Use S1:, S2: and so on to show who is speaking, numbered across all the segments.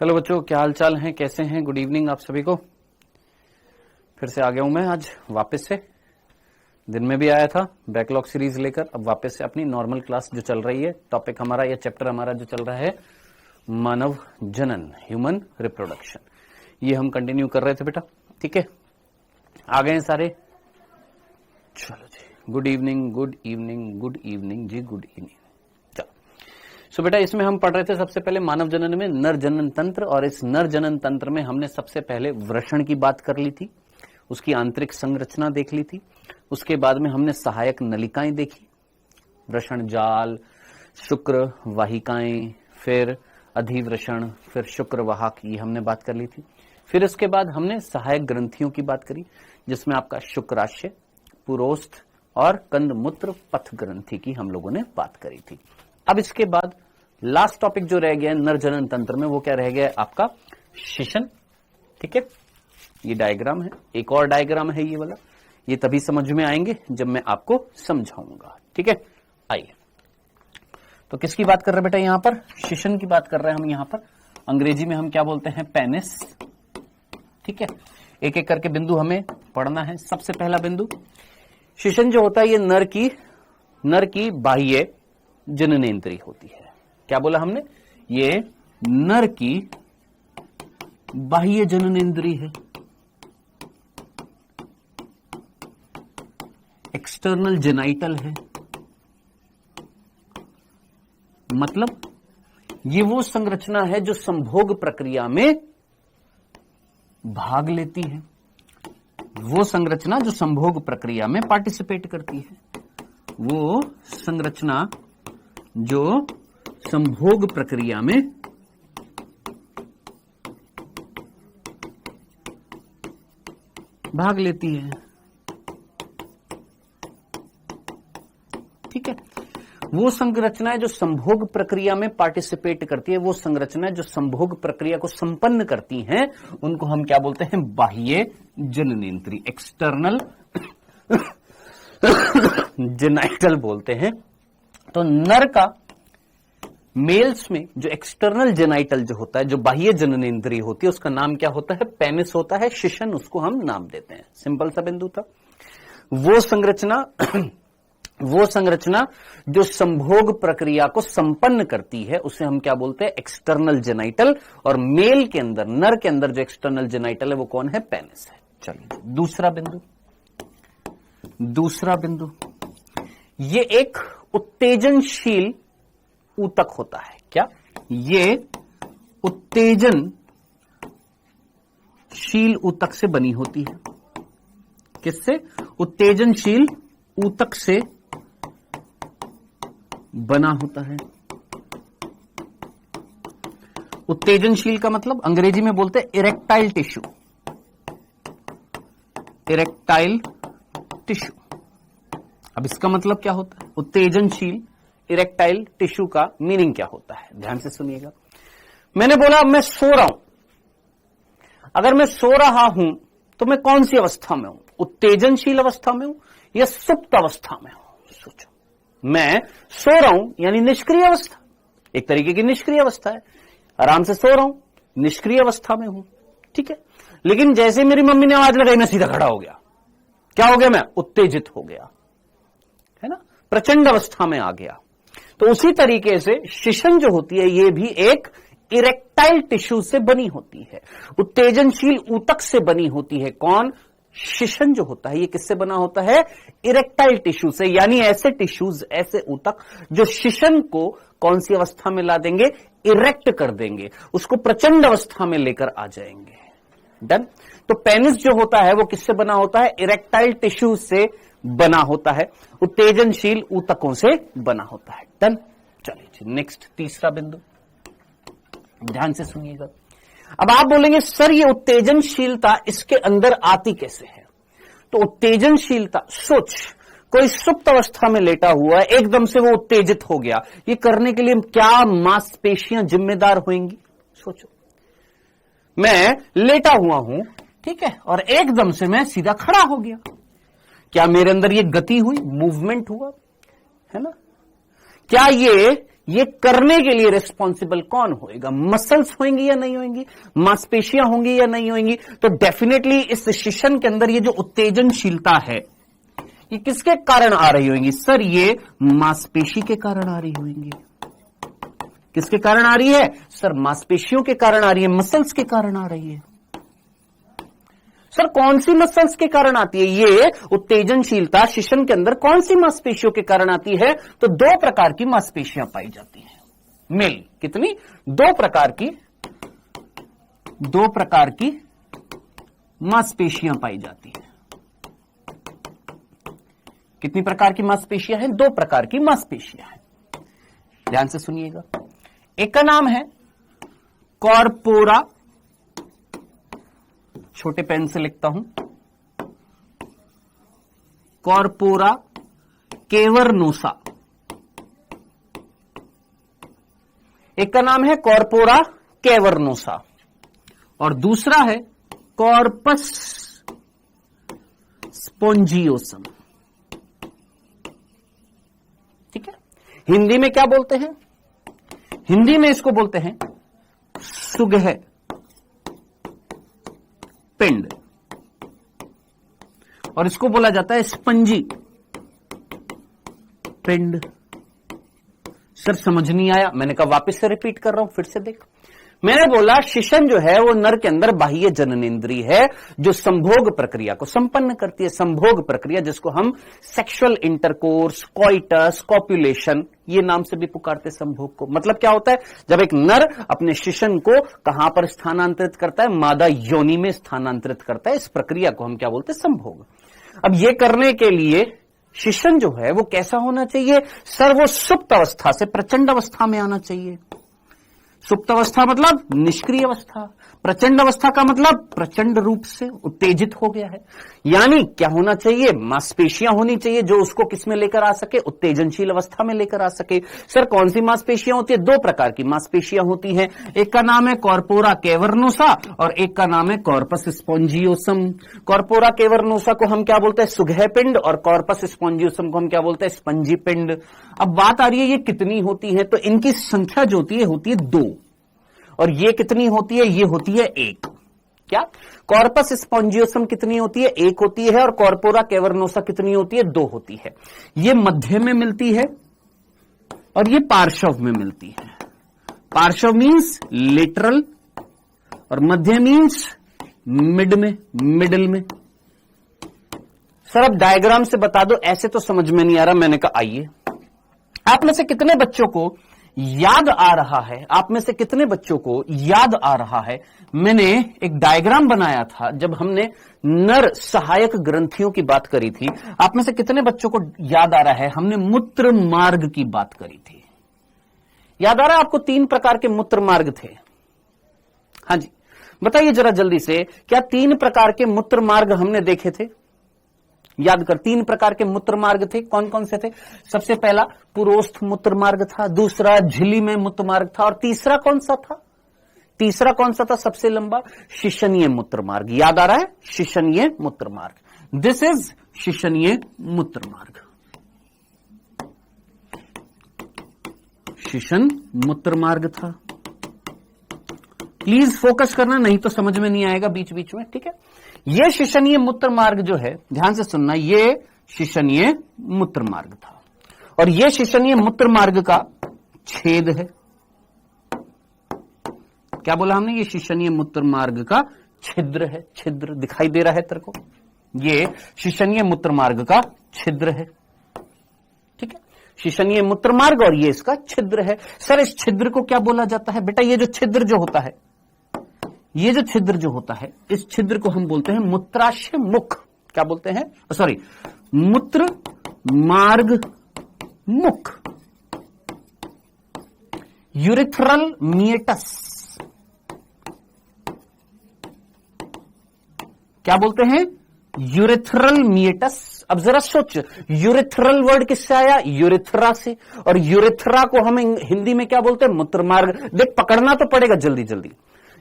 S1: Hello बच्चों, क्या हाल चाल हैं, कैसे हैं? गुड इवनिंग आप सभी को। फिर से आ गया हूं मैं आज वापस से। दिन में भी आया था बैकलॉग सीरीज लेकर, अब वापस से अपनी नॉर्मल क्लास जो चल रही है, टॉपिक हमारा या चैप्टर हमारा जो चल रहा है मानव जनन, ह्यूमन रिप्रोडक्शन, ये हम कंटिन्यू कर रहे थे बेटा। ठीक है, आ गए हैं सारे? चलो जी, good evening good evening good evening जी, गुड इवनिंग। सो बेटा, इसमें हम पढ़ रहे थे सबसे पहले मानव जनन में नर जनन तंत्र, और इस नर जनन तंत्र में हमने सबसे पहले वृषण की बात कर ली थी, उसकी आंतरिक संरचना देख ली थी। उसके बाद में हमने सहायक नलिकाएं देखी, वृषण जाल, शुक्र वाहिकाएं, फिर अधिवृषण, फिर शुक्र वाहक, ये हमने बात कर ली थी। फिर उसके बाद हमने सहायक ग्रंथियों की बात करी, जिसमें आपका शुक्राशय, पुरोस्थ और कंदमूत्र पथ ग्रंथि की हम लोगों ने बात करी थी। अब इसके बाद लास्ट टॉपिक जो रह गया है नर जनन तंत्र में, वो क्या रह गया है आपका? शिशन। ठीक है, ये डायग्राम है, एक और डायग्राम है ये वाला, ये तभी समझ में आएंगे जब मैं आपको समझाऊंगा। ठीक है, आइए। तो किसकी बात कर रहे हैं बेटा? यहां पर शिशन की बात कर रहे हैं हम। यहां पर अंग्रेजी में हम क्या बोलते हैं? पेनिस। ठीक है, एक एक करके बिंदु हमें पढ़ना है। सबसे पहला बिंदु, शिशन जो होता है ये नर की बाह्य जननेंद्रिय होती है। क्या बोला हमने? ये नर की बाह्य जननेंद्रिय है, एक्सटर्नल जेनाइटल है। मतलब ये वो संरचना है जो संभोग प्रक्रिया में भाग लेती है, वो संरचना जो संभोग प्रक्रिया में पार्टिसिपेट करती है, वो संरचना जो संभोग प्रक्रिया में भाग लेती है। ठीक है, वो संरचना है जो संभोग प्रक्रिया में पार्टिसिपेट करती है, वो संरचना जो संभोग प्रक्रिया को संपन्न करती हैं, उनको हम क्या बोलते हैं? बाह्य जननेंद्रिय, एक्सटर्नल जेनाइटल बोलते हैं। तो नर का मेल्स में जो एक्सटर्नल जेनाइटल जो होता है, जो बाह्य जननेंद्रिय होती है, उसका नाम क्या होता है? पेनिस होता है। शिशन उसको हम नाम देते हैं। सिंपल सा बिंदु था। वो संरचना जो संभोग प्रक्रिया को संपन्न करती है, उसे हम क्या बोलते हैं? External genital. और मेल के अंदर, नर के अंदर जो एक्सटर्नल जेनाइटल है वो कौन है? पेनिस है। चलिए, दूसरा बिंदु, ये एक उत्तेजनशील ऊतक होता है। क्या? ये उत्तेजनशील ऊतक से बनी होती है। किससे? उत्तेजनशील ऊतक से बना होता है। उत्तेजनशील का मतलब अंग्रेजी में बोलते हैं इरेक्टाइल टिश्यू। इरेक्टाइल टिश्यू, अब इसका मतलब क्या होता है? उत्तेजनशील इरेक्टाइल टिश्यू का मीनिंग क्या होता है? ध्यान से सुनिएगा। मैंने बोला मैं सो रहा हूं। अगर मैं सो रहा हूं तो मैं कौन सी अवस्था में हूं? उत्तेजनशील अवस्था में हूं या सुप्त अवस्था में हूं? सोचो, मैं सो रहा हूं यानी निष्क्रिय अवस्था, एक तरीके की निष्क्रिय अवस्था है। आराम से सो रहा हूं, निष्क्रिय अवस्था में हूं। ठीक है, लेकिन जैसे मेरी मम्मी ने आवाज लगाई, मैं सीधा खड़ा हो गया। क्या हो गया? मैं उत्तेजित हो गया, है ना, प्रचंड अवस्था में आ गया। तो उसी तरीके से शिशन जो होती है, ये भी एक इरेक्टाइल टिश्यू से बनी होती है, उत्तेजनशील ऊतक से बनी होती है। कौन? शिशन जो होता है ये किससे बना होता है? इरेक्टाइल टिश्यू से। यानी ऐसे टिश्यूज, ऐसे ऊतक जो शिशन को कौन सी अवस्था में ला देंगे? इरेक्ट कर देंगे, उसको प्रचंड अवस्था में लेकर आ जाएंगे। डन। तो पेनिस जो होता है वो किससे बना होता है? इरेक्टाइल टिश्यू से बना होता है, उत्तेजनशील ऊतकों से बना होता है। डन। चलिए नेक्स्ट, तीसरा बिंदु, ध्यान से सुनिएगा। अब आप बोलेंगे सर ये उत्तेजनशीलता इसके अंदर आती कैसे है? तो उत्तेजनशीलता, सोच, कोई सुप्त अवस्था में लेटा हुआ है, एकदम से वो उत्तेजित हो गया, ये करने के लिए क्या मांसपेशियां जिम्मेदार होंगी? सोचो, मैं लेटा हुआ हूं, ठीक है, और एकदम से मैं सीधा खड़ा हो गया, क्या मेरे अंदर ये गति हुई, मूवमेंट हुआ, है ना? क्या ये ये करने के लिए रिस्पॉन्सिबल कौन होएगा? मसल्स होंगी या नहीं होंगी? मांसपेशियां होंगी या नहीं होंगी? तो डेफिनेटली इस शिशन के अंदर ये जो उत्तेजनशीलता है ये किसके कारण आ रही होंगी? सर ये मांसपेशी के कारण आ रही होंगी। किसके कारण आ रही है? सर मांसपेशियों के कारण आ रही है, मसल्स के कारण आ रही है। सर कौन सी मसल्स के कारण आती है? ये उत्तेजनशीलता शिशन के अंदर कौन सी मांसपेशियों के कारण आती है? तो दो प्रकार की मांसपेशियां पाई जाती हैं। मेल कितनी? दो प्रकार की मांसपेशियां पाई जाती हैं। कितनी प्रकार की मांसपेशियां हैं? दो प्रकार की मांसपेशियां हैं। ध्यान से सुनिएगा। एक का नाम है कॉर्पोरा, छोटे पेन से लिखता हूं, कॉर्पोरा केवर्नोसा। एक का नाम है कॉर्पोरा केवर्नोसा और दूसरा है कॉर्पस स्पोंजियोसम। ठीक है, हिंदी में क्या बोलते हैं? हिंदी में इसको बोलते हैं सुगह पिंड और इसको बोला जाता है स्पंजी पिंड। सर समझ नहीं आया। मैंने कहा वापस से रिपीट कर रहा हूं, फिर से देख। मैंने बोला शिशन जो है वो नर के अंदर बाह्य जननेंद्रिय है जो संभोग प्रक्रिया को संपन्न करती है। संभोग प्रक्रिया जिसको हम सेक्सुअल इंटरकोर्स, कॉइटस, कॉपुलेशन ये नाम से भी पुकारते हैं संभोग को। मतलब क्या होता है? जब एक नर अपने शिशन को कहां पर स्थानांतरित करता है? मादा योनि में स्थानांतरित करता है। इस प्रक्रिया को हम क्या बोलते हैं? संभोग। अब ये करने के लिए शिशन जो है वो कैसा होना चाहिए? सर वो सुप्त अवस्था से प्रचंड अवस्था में आना चाहिए। सुप्त अवस्था मतलब निष्क्रिय अवस्था, प्रचंड अवस्था का मतलब प्रचंड रूप से उत्तेजित हो गया है। यानी क्या होना चाहिए? मांसपेशियां होनी चाहिए जो उसको किस में लेकर आ सके? उत्तेजनशील अवस्था में लेकर आ सके। सर कौन सी मांसपेशियां होती है? दो प्रकार की मांसपेशियां होती हैं। एक का नाम है कॉर्पोरा केवर्नोसा और एक का नाम है कॉर्पस स्पोंजियोसम। कॉर्पोरा केवर्नोसा को हम क्या बोलते हैं? सुगह पिंड और कॉर्पस स्पोंजियोसम को हम क्या बोलते हैं? स्पंजी पिंड। अब बात आ रही है ये कितनी होती है? तो इनकी संख्या जो होती है 2 और ये कितनी होती है? ये होती है 1। क्या कॉर्पस स्पोंजियोसम कितनी होती है? 1 होती है। और कॉर्पोरा केवर्नोसा कितनी होती है? 2 होती है। ये मध्य में मिलती है और ये पार्श्व में मिलती है। पार्श्व मींस लेटरल और मध्य मींस मिड में, मिडिल में। सर अब डायग्राम से बता दो, ऐसे तो समझ में नहीं आ रहा। मैंने कहा आइए, आप में से कितने बच्चों को याद आ रहा है? आप में से कितने बच्चों को याद आ रहा है? मैंने एक डायग्राम बनाया था जब हमने नर सहायक ग्रंथियों की बात करी थी। आप में से कितने बच्चों को याद आ रहा है? हमने मूत्र मार्ग की बात करी थी। याद आ रहा है आपको? 3 प्रकार के मूत्र मार्ग थे। हाँ जी, बताइए जरा जल्दी से, क्या 3 प्रकार के मूत्र मार्ग हमने देखे थे? याद कर, 3 प्रकार के मूत्र मार्ग थे। कौन कौन से थे? सबसे पहला पुरोस्थ मूत्र मार्ग था, दूसरा झिल्ली में मूत्र मार्ग था और तीसरा कौन सा था? तीसरा कौन सा था सबसे लंबा? शिशनीय मूत्र मार्ग। याद आ रहा है? शिशनीय मूत्र मार्ग। दिस इज शिशनीय मूत्र मार्ग। शिशन मूत्र मार्ग था। प्लीज फोकस करना, नहीं तो समझ में नहीं आएगा बीच बीच में। ठीक है, ये शिशनीय मूत्र मार्ग जो है, ध्यान से सुनना, ये शिशनीय मूत्र मार्ग था और ये शिशनीय मूत्र मार्ग का छेद है। क्या बोला हमने? ये शिशनीय मूत्र मार्ग का छिद्र है। छिद्र दिखाई दे रहा है तेरे को? ये शिशनीय मूत्र मार्ग का छिद्र है। ठीक है, शिशनीय मूत्र मार्ग और ये इसका छिद्र है। सर इस छिद्र को क्या बोला जाता है? बेटा ये जो छिद्र जो होता है, ये जो छिद्र जो होता है, इस छिद्र को हम बोलते हैं मूत्राशय मुख। क्या बोलते हैं? सॉरी, मूत्र मार्ग मुख, यूरिथ्रल मिएटस। क्या बोलते हैं? Urethral meatus. अब जरा सोच, यूरिथ्रल वर्ड किससे आया? यूरिथ्रा से। और यूरिथ्रा को हम हिंदी में क्या बोलते हैं? मूत्र मार्ग। देख पकड़ना तो पड़ेगा जल्दी जल्दी।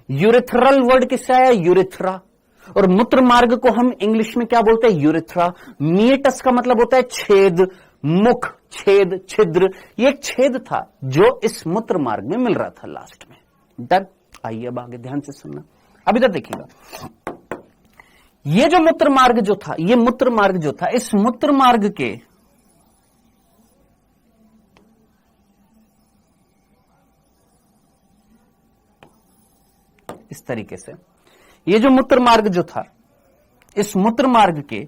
S1: यूरिथ्रल वर्ड किससे आया? यूरिथ्रा। और मूत्र मार्ग को हम इंग्लिश में क्या बोलते हैं? यूरिथ्रा। मिएटस का मतलब होता है छेद, मुख, छेद, छिद्र, ये एक छेद था जो इस मूत्र मार्ग में मिल रहा था लास्ट में। डन। आइए अब आगे ध्यान से सुनना। अब इधर देखिएगा, ये जो मूत्र मार्ग जो था, ये मूत्र मार्ग जो था, इस मूत्र मार्ग के इस तरीके से, ये जो मूत्र मार्ग जो था, इस मूत्र मार्ग के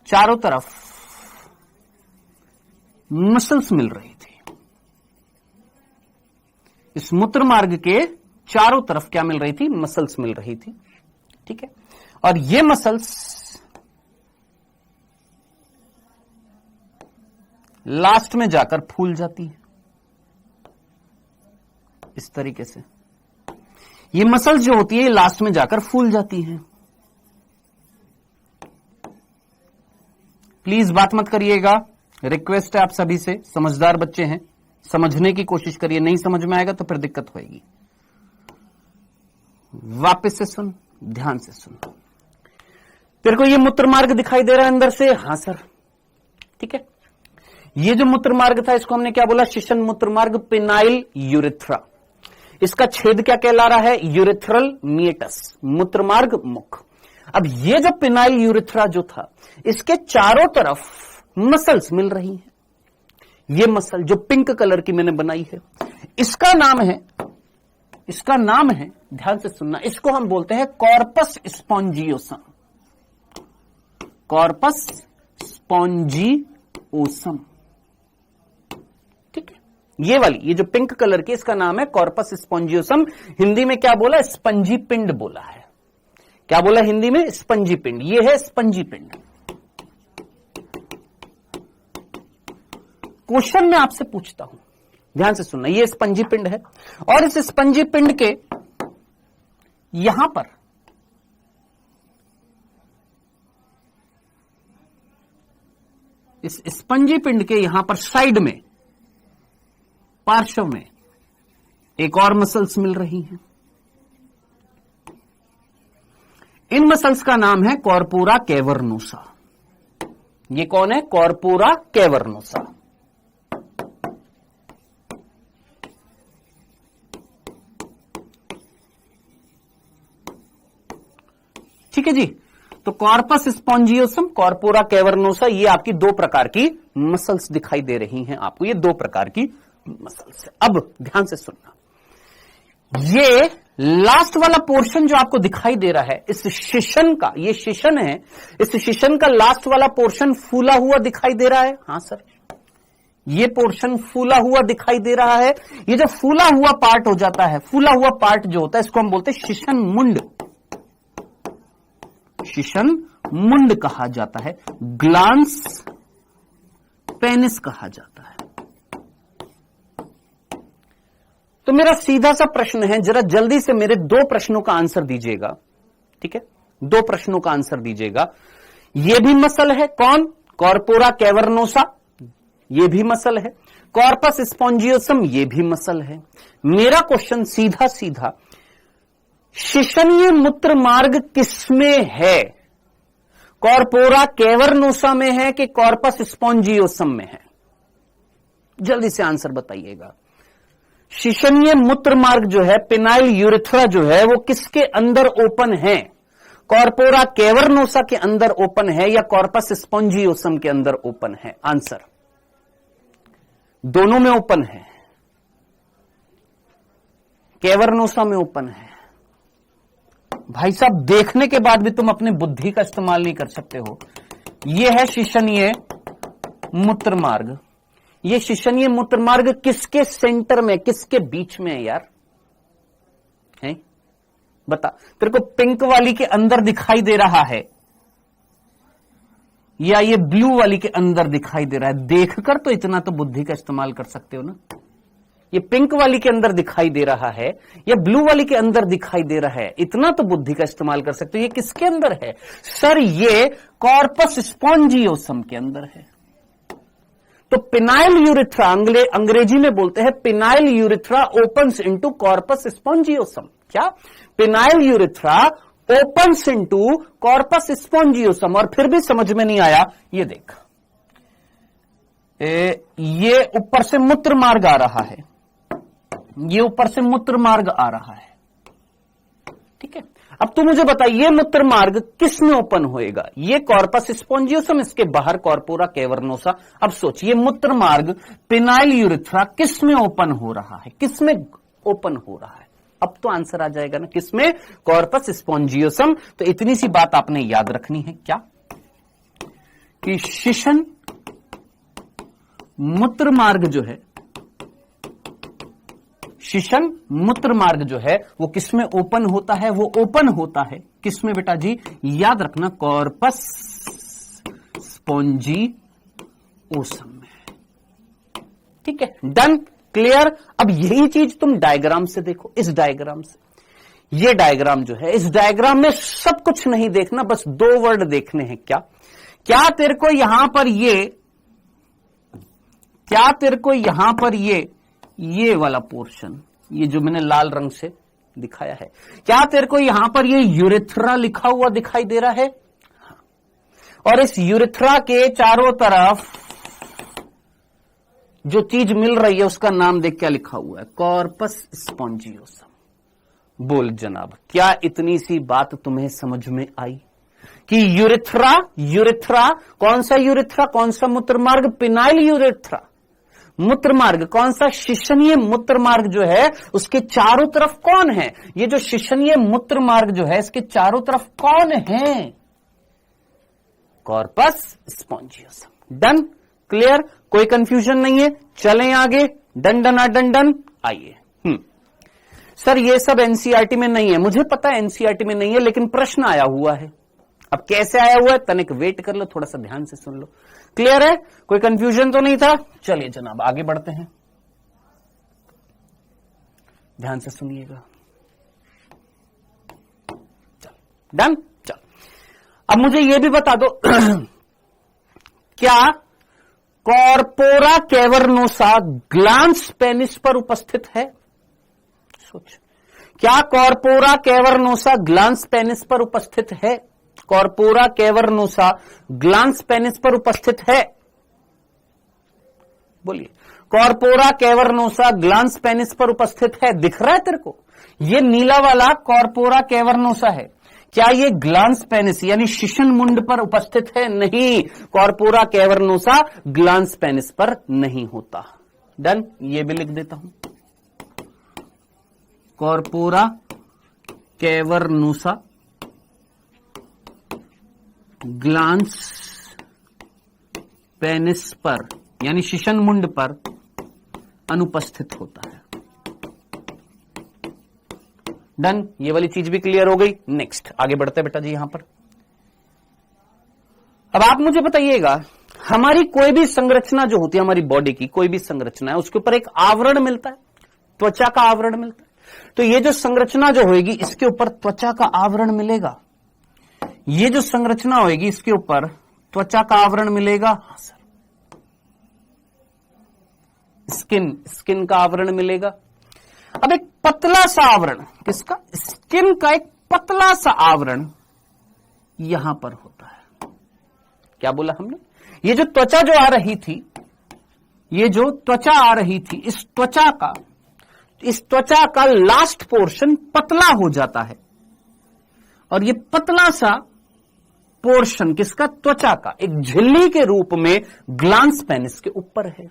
S1: चारों तरफ मसल्स मिल रही थी। इस मूत्र मार्ग के चारों तरफ क्या मिल रही थी? मसल्स मिल रही थी। ठीक है, और ये मसल्स लास्ट में जाकर फूल जाती है इस तरीके से। ये मसल्स जो होती है ये लास्ट में जाकर फूल जाती हैं। प्लीज बात मत करिएगा, रिक्वेस्ट है आप सभी से, समझदार बच्चे हैं, समझने की कोशिश करिए, नहीं समझ में आएगा तो फिर दिक्कत होगी। वापस से सुन, ध्यान से सुन। तेरे को ये मूत्र मार्ग दिखाई दे रहा है अंदर से? हां सर। ठीक है, ये जो मूत्र मार्ग था इसको हमने क्या बोला? शिशन मूत्र मार्ग, पिनाइल यूरेथ्रा। इसका छेद क्या कहला रहा है? यूरेथ्रल मीएटस, मूत्र मार्ग मुख। अब ये जो पिनाइल यूरेथ्रा जो था, इसके चारों तरफ मसल्स मिल रही हैं। ये मसल जो पिंक कलर की मैंने बनाई है, इसका नाम है, ध्यान से सुनना, इसको हम बोलते हैं कॉर्पस स्पॉन्जियोसम। Corpus spongiosum. ठीक है, ये वाली, ये जो पिंक कलर की, इसका नाम है कॉर्पस स्पॉन्जियोसम। हिंदी में क्या बोला? स्पंजी पिंड बोला है। क्या बोला हिंदी में? स्पंजी पिंड। ये है स्पंजी पिंड। क्वेश्चन मैं आपसे पूछता हूं, ध्यान से सुनना, ये स्पंजी पिंड है और इस स्पंजी पिंड के यहां पर इस स्पंजी पिंड के यहां पर साइड में, पार्श्व में एक और मसल्स मिल रही हैं। इन मसल्स का नाम है कॉर्पोरा कैवर्नोसा। ये कौन है? Corpora cavernosa. ठीक है जी, तो कॉर्पस स्पॉन्जियोसम, कॉर्पोरा कैवर्नोसा, ये आपकी दो प्रकार की मसल्स दिखाई दे रही हैं आपको। ये दो प्रकार की मसल्स है। अब ध्यान से सुनना, ये लास्ट वाला पोर्शन जो आपको दिखाई दे रहा है, इस शिशन का, ये शिशन है, इस शिशन का लास्ट वाला पोर्शन फूला हुआ दिखाई दे रहा है। हां सर, ये पोर्शन फूला हुआ दिखाई दे रहा है। ये जो फूला हुआ पार्ट हो जाता है, फूला हुआ पार्ट जो होता है, इसको हम बोलते हैं शिशन मुंड। शिशन मुंड कहा जाता है, ग्लांस पेनिस कहा जाता है। तो मेरा सीधा सा प्रश्न है, जरा जल्दी से मेरे दो प्रश्नों का आंसर दीजिएगा। ठीक है, दो प्रश्नों का आंसर दीजिएगा। ये भी मसल है, कौन? कॉर्पोरा कैवर्नोसा, ये भी मसल है। कॉर्पस स्पॉन्जियोसम, ये भी मसल है। मेरा क्वेश्चन सीधा सीधा, शिशनीय मूत्र मार्ग किसमें है? कॉर्पोरा कैवर्नोसा में है कि कॉर्पस स्पॉन्जियोसम में है? जल्दी से आंसर बताइएगा। शिशनीय मूत्र मार्ग जो है, पिनाइल यूरेथ्रा जो है, वो किसके अंदर ओपन है? कॉर्पोरा कैवर्नोसा के अंदर ओपन है या कॉर्पस स्पॉन्जियोसम के अंदर ओपन है? आंसर, दोनों में ओपन है। कैवर्नोसा में ओपन है। भाई साहब, देखने के बाद भी तुम अपनी बुद्धि का इस्तेमाल नहीं कर सकते हो। यह है शिशनीय मूत्र मार्ग। ये शिशनीय मूत्र मार्ग किसके सेंटर में, किसके बीच में है यार? है? बता, तेरे को पिंक वाली के अंदर दिखाई दे रहा है या ये ब्लू वाली के अंदर दिखाई दे रहा है? देखकर तो इतना तो बुद्धि का इस्तेमाल कर सकते हो ना। ये पिंक वाली के अंदर दिखाई दे रहा है या ब्लू वाली के अंदर दिखाई दे रहा है, इतना तो बुद्धि का इस्तेमाल कर सकते हो। ये किसके अंदर है? सर, ये कॉर्पस स्पॉन्जियोसम के अंदर है। तो पिनाइल यूरेथ्रा, अंग्रेजी में बोलते हैं penile urethra opens into corpus spongiosum. क्या? Penile urethra opens into corpus spongiosum. और फिर भी समझ में नहीं आया, ये देख, ये ऊपर से मूत्र मार्ग आ रहा है, ये ऊपर से मूत्र मार्ग आ रहा है, ठीक है। अब तू मुझे बता, ये मूत्र मार्ग किस में ओपन होएगा? ये कॉर्पस स्पॉन्जियोसम, इसके बाहर कॉर्पोरा कैवर्नोसा। अब सोच, ये मूत्र मार्ग पिनाइल यूरेथ्रा किस में ओपन हो रहा है? किस में ओपन हो रहा है? अब तो आंसर आ जाएगा ना, किसमें? Corpus spongiosum. तो इतनी सी बात आपने याद रखनी है, क्या कि शिशन मूत्र मार्ग जो है, शिशन मूत्र मार्ग जो है वो किसमें ओपन होता है? वो ओपन होता है किसमें बेटा जी? याद रखना, कॉर्पस स्पॉन्जियोसम में, ठीक है। Done, clear. अब यही चीज तुम डायग्राम से देखो, इस डायग्राम से, ये डायग्राम जो है, इस डायग्राम में सब कुछ नहीं देखना, बस दो वर्ड देखने हैं। क्या क्या तेरे को यहां पर ये वाला पोर्शन, ये जो मैंने लाल रंग से दिखाया है, क्या तेरे को यहां पर ये यूरेथ्रा लिखा हुआ दिखाई दे रहा है? और इस यूरेथ्रा के चारों तरफ जो चीज मिल रही है उसका नाम देख, क्या लिखा हुआ है? Corpus spongiosum. बोल जनाब, क्या इतनी सी बात तुम्हें समझ में आई कि यूरेथ्रा कौन सा यूरेथ्रा, कौन सा मूत्र मार्ग? Phenyl urethra. मूत्र मार्ग कौन सा? शिशनीय मूत्र मार्ग जो है उसके चारों तरफ कौन है? ये जो शिशनीय मूत्र मार्ग जो है इसके चारों तरफ कौन है? Corpus spongiosum. डन, क्लियर, कोई कंफ्यूजन नहीं है। चलें आगे, डन डन डन डन। आइए, सर ये सब एनसीईआरटी में नहीं है, मुझे पता है एनसीईआरटी में नहीं है, लेकिन प्रश्न आया हुआ है। अब कैसे आया हुआ है, तनिक वेट कर लो, थोड़ा सा ध्यान से सुन लो। क्लियर है? कोई कंफ्यूजन तो नहीं था? चलिए जनाब आगे बढ़ते हैं, ध्यान से सुनिएगा। चल, डन, चल। अब मुझे यह भी बता दो क्या कॉर्पोरा कैवर्नोसा ग्लांस पेनिस पर उपस्थित है? सोच, क्या कॉर्पोरा कैवर्नोसा ग्लांस पेनिस पर उपस्थित है? कॉर्पोरा कैवर्नोसा ग्लांस पेनिस पर उपस्थित है? बोलिए, कॉर्पोरा कैवर्नोसा ग्लांस पेनिस पर उपस्थित है? दिख रहा है तेरे को? ये नीला वाला कॉर्पोरा कैवर्नोसा है। क्या ये ग्लांस पेनिस यानी शिशन मुंड पर उपस्थित है? नहीं, कॉर्पोरा कैवर्नोसा ग्लांस पेनिस पर नहीं होता। डन, ये भी लिख देता हूं, कॉर्पोरा कैवर्नोसा ग्लांस पेनिस पर यानी शिशन मुंड पर अनुपस्थित होता है। डन, ये वाली चीज भी क्लियर हो गई। नेक्स्ट आगे बढ़ते हैं बेटा जी। यहां पर अब आप मुझे बताइएगा, हमारी कोई भी संरचना जो होती है, हमारी बॉडी की कोई भी संरचना है, उसके ऊपर एक आवरण मिलता है, त्वचा का आवरण मिलता है। तो ये जो संरचना जो होगी इसके ऊपर त्वचा का आवरण मिलेगा। ये जो संरचना होगी इसके ऊपर त्वचा का आवरण मिलेगा। हाँ सर, स्किन का आवरण मिलेगा। अब एक पतला सा आवरण, किसका? स्किन का एक पतला सा आवरण यहां पर होता है। क्या बोला हमने? ये जो त्वचा जो आ रही थी, ये जो त्वचा आ रही थी, इस त्वचा का लास्ट पोर्शन पतला हो जाता है, और ये पतला सा पोर्शन किसका? त्वचा का एक झिल्ली के रूप में ग्लांस पेनिस के ऊपर है।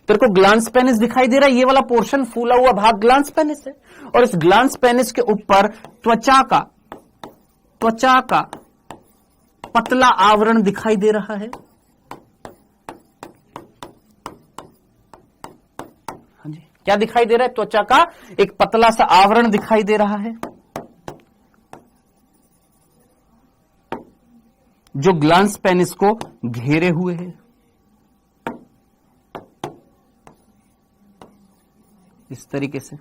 S1: तेरे को ग्लांस पेनिस दिखाई दे रहा है? ये वाला पोर्शन फूला हुआ भाग ग्लांस पेनिस है, और इस ग्लांस पेनिस के ऊपर त्वचा का पतला आवरण दिखाई दे रहा है। हाँ जी, क्या दिखाई दे रहा है? त्वचा का एक पतला सा आवरण दिखाई दे रहा है जो ग्लांस पेनिस को घेरे हुए है। इस तरीके से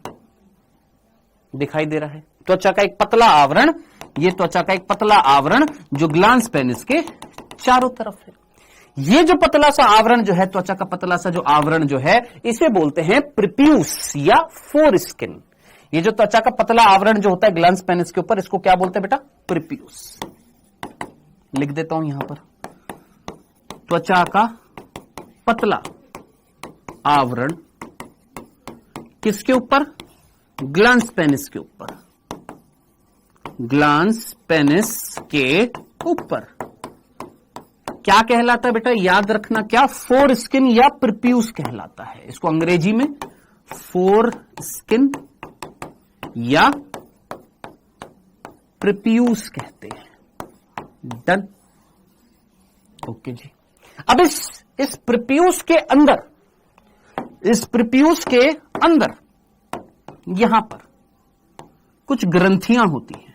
S1: दिखाई दे रहा है त्वचा का एक पतला आवरण। ये त्वचा का एक पतला आवरण जो ग्लांस पेनिस के चारों तरफ है। ये जो पतला सा आवरण जो है, त्वचा का पतला सा जो आवरण जो है, इसे बोलते हैं प्रीप्यूस या फोर स्किन। ये जो त्वचा का पतला आवरण जो होता है ग्लांस पेनिस के ऊपर, इसको क्या बोलते हैं बेटा? प्रीप्यूस। लिख देता हूं यहां पर, त्वचा का पतला आवरण किसके ऊपर? ग्लांस पेनिस के ऊपर, ग्लांस पेनिस के ऊपर क्या कहलाता है बेटा? याद रखना, क्या? फोर स्किन या प्रीप्यूस कहलाता है। इसको अंग्रेजी में फोर स्किन या प्रीप्यूस कहते हैं। डन, ओके जी। अब इस प्रीप्यूस के अंदर, इस प्रीप्यूस के अंदर यहां पर कुछ ग्रंथियां होती हैं।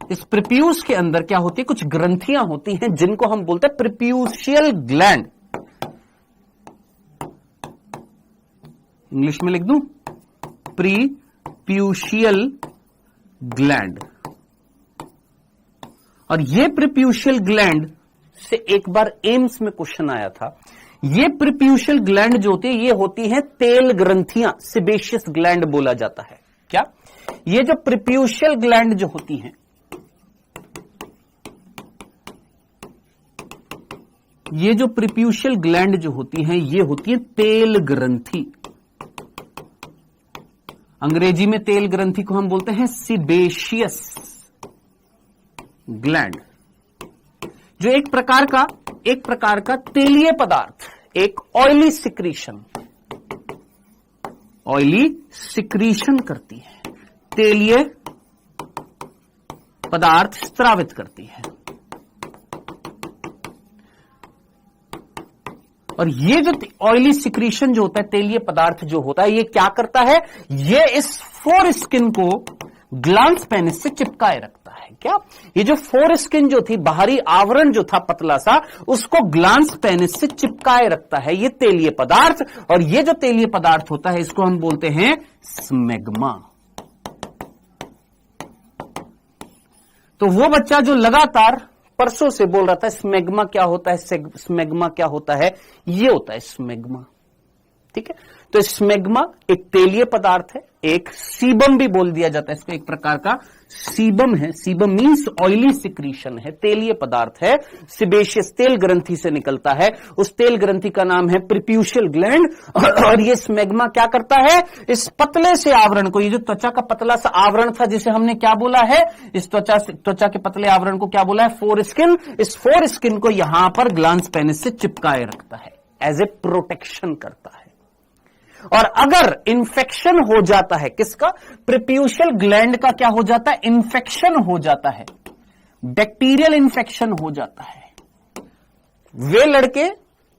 S1: इस प्रीप्यूस के अंदर क्या होती है? कुछ ग्रंथियां होती हैं जिनको हम बोलते हैं प्रीप्यूशियल ग्लैंड। इंग्लिश में लिख दूं, प्रीप्यूशियल ग्लैंड। और ये प्रीप्यूशियल ग्लैंड से एक बार एम्स में क्वेश्चन आया था। ये प्रीप्यूशियल ग्लैंड जो होती है, ये होती है तेल ग्रंथियां, सेबेशियस ग्लैंड बोला जाता है। क्या? ये जो प्रीप्यूशियल ग्लैंड जो होती हैं, ये जो प्रीप्यूशियल ग्लैंड जो होती हैं, ये होती है तेल ग्रंथि। अंग्रेजी में तेल ग्रंथि को हम बोलते हैं सीबेशियस ग्लैंड, जो एक प्रकार का तेलीय पदार्थ, एक ऑयली सिक्रीशन करती है, तेलीय पदार्थ स्रावित करती है। और ये जो ऑयली सिक्रीशन जो होता है, तेलीय पदार्थ जो होता है, ये क्या करता है? ये इस फोर स्किन को ग्लांस पेनिस से चिपकाए रखता है। क्या? ये जो फोर स्किन जो थी, बाहरी आवरण जो था पतला सा, उसको ग्लांस पेनिस से चिपकाए रखता है ये तेलीय पदार्थ। और ये जो तेलीय पदार्थ होता है, इसको हम बोलते हैं स्मेग्मा। तो वो बच्चा जो लगातार परसों से बोल रहा था स्मेग्मा क्या होता है, स्मेग्मा क्या होता है, ये होता है स्मेग्मा। ठीक है, तो स्मेग्मा एक तेलीय पदार्थ है, एक सीबम भी बोल दिया जाता है इसको, एक प्रकार का सीबम है। सीबम मींस ऑयली सिक्रीशन है, तेलीय पदार्थ है, सिबेशियस तेल ग्रंथि से निकलता है। उस तेल ग्रंथि का नाम है प्रीप्यूशियल ग्लैंड। और ये स्मेग्मा क्या करता है? इस पतले से आवरण को, ये जो त्वचा का पतला सा आवरण था जिसे हमने क्या बोला है, इस त्वचा के पतले आवरण को क्या बोला है? Four skin. इस फोर स्किन को यहां पर ग्लांस पेनिस से चिपकाए रखता है, एज ए प्रोटेक्शन करता है। और अगर इंफेक्शन हो जाता है, किसका? प्रीप्यूशियल ग्लैंड का क्या हो जाता है? इंफेक्शन हो जाता है, बैक्टीरियल इंफेक्शन हो जाता है। वे लड़के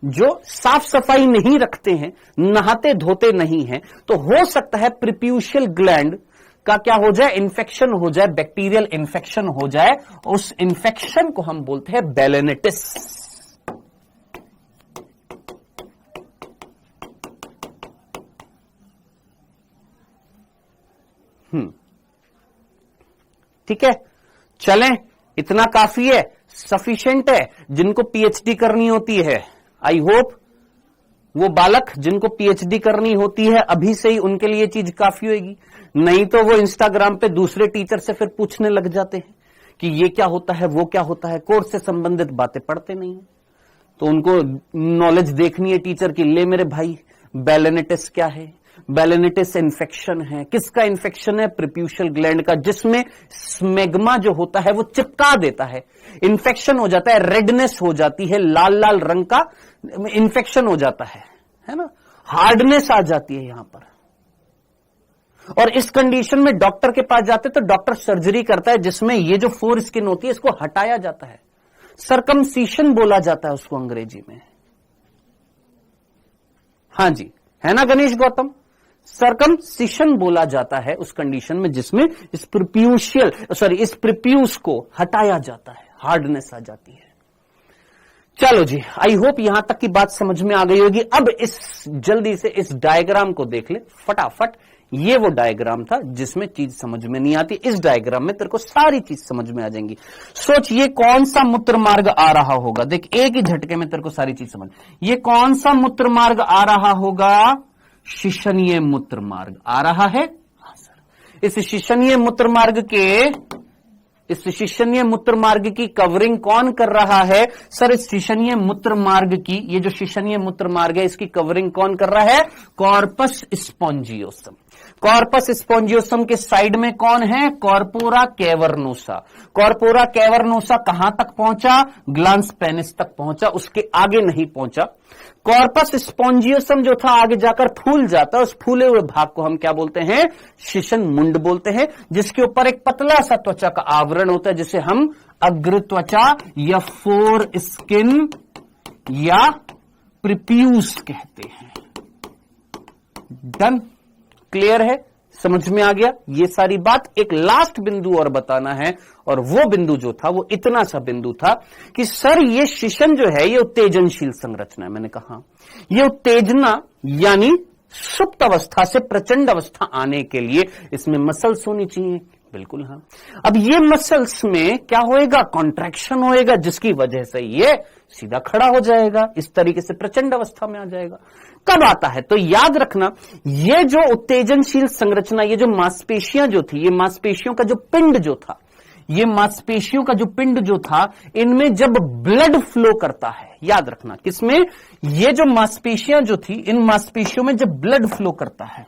S1: जो साफ सफाई नहीं रखते हैं, नहाते धोते नहीं हैं, तो हो सकता है प्रीप्यूशियल ग्लैंड का क्या हो जाए? इंफेक्शन हो जाए, बैक्टीरियल इंफेक्शन हो जाए। उस इंफेक्शन को हम बोलते हैं बेलेनिटिस। ठीक है, चलें, इतना काफी है, सफिशिएंट है। जिनको पीएचडी करनी होती है, आई होप वो बालक जिनको पीएचडी करनी होती है अभी से ही, उनके लिए चीज काफी होगी। नहीं तो वो इंस्टाग्राम पे दूसरे टीचर से फिर पूछने लग जाते हैं कि ये क्या होता है, वो क्या होता है। कोर्स से संबंधित बातें पढ़ते नहीं है, तो उनको नॉलेज देखनी है टीचर की। ले मेरे भाई, बेलेनिटिस क्या है? बेलेनिटिस इन्फेक्शन है। किसका इन्फेक्शन है? प्रीप्यूशियल ग्लैंड का, जिसमें स्मेग्मा जो होता है वो चिपका देता है। इन्फेक्शन हो जाता है, रेडनेस हो जाती है, लाल लाल रंग का इन्फेक्शन हो जाता है ना, हार्डनेस आ जाती है यहां पर। और इस कंडीशन में डॉक्टर के पास जाते तो डॉक्टर सर्जरी करता है, जिसमें ये जो फोर स्किन होती है इसको हटाया जाता है। सर्कमसीशन बोला जाता है उसको अंग्रेजी में। हां जी, है ना गणेश गौतम? सर्कमसिशन बोला जाता है उस कंडीशन में जिसमें इस प्रीप्यूस को हटाया जाता है, हार्डनेस आ जाती है। चलो जी, आई होप यहां तक की बात समझ में आ गई होगी। अब इस जल्दी से इस डायग्राम को देख ले फटाफट। ये वो डायग्राम था जिसमें चीज समझ में नहीं आती, इस डायग्राम में तेरे को सारी चीज समझ में आ जाएंगी। सोच, ये कौन सा मूत्र मार्ग आ रहा होगा? देख, एक ही झटके में तेरे को सारी चीज समझ। ये कौन सा मूत्र मार्ग आ रहा होगा? शिशनीय मूत्र मार्ग आ रहा है। हाँ सर, इस शिशनीय मूत्र मार्ग की कवरिंग कौन कर रहा है? सर, इस शिशनीय मूत्र मार्ग की, ये जो शिशनीय मूत्र मार्ग है, इसकी कवरिंग कौन कर रहा है? Corpus spongiosum. कॉर्पस स्पॉन्जियोसम के साइड में कौन है? Corpora cavernosa. कॉर्पोरा कैवर्नोसा कहां तक पहुंचा? ग्लांस पेनिस तक पहुंचा, उसके आगे नहीं पहुंचा। कॉर्पस स्पॉन्जियोसम जो था आगे जाकर फूल जाता है, उस फूले हुए भाग को हम क्या बोलते हैं? शिशन मुंड बोलते हैं, जिसके ऊपर एक पतला सा त्वचा का आवरण होता है, जिसे हम अग्र त्वचा या फोर स्किन या प्रिप्यूस कहते हैं। डन? क्लियर है? समझ में आ गया? ये सारी बात। एक लास्ट बिंदु और बताना है, और वो बिंदु जो था वो इतना सा बिंदु था कि सर ये शिशन जो है ये उत्तेजनशील संरचना है। मैंने कहा ये उत्तेजना यानी सुप्त अवस्था से प्रचंड अवस्था आने के लिए इसमें मसल्स होनी चाहिए। बिल्कुल हाँ। अब ये मसल्स में क्या होएगा? कॉन्ट्रैक्शन होएगा, जिसकी वजह से ये सीधा खड़ा हो जाएगा, इस तरीके से प्रचंड अवस्था में आ जाएगा। कब आता है? तो याद रखना, ये जो उत्तेजनशील संरचना, ये जो मांसपेशियां जो थी, ये मांसपेशियों का जो पिंड जो था, ये मांसपेशियों का जो पिंड जो था, इनमें जब ब्लड फ्लो करता है, याद रखना किसमें? ये जो मांसपेशियां जो थी, इन मांसपेशियों में जब ब्लड फ्लो करता है,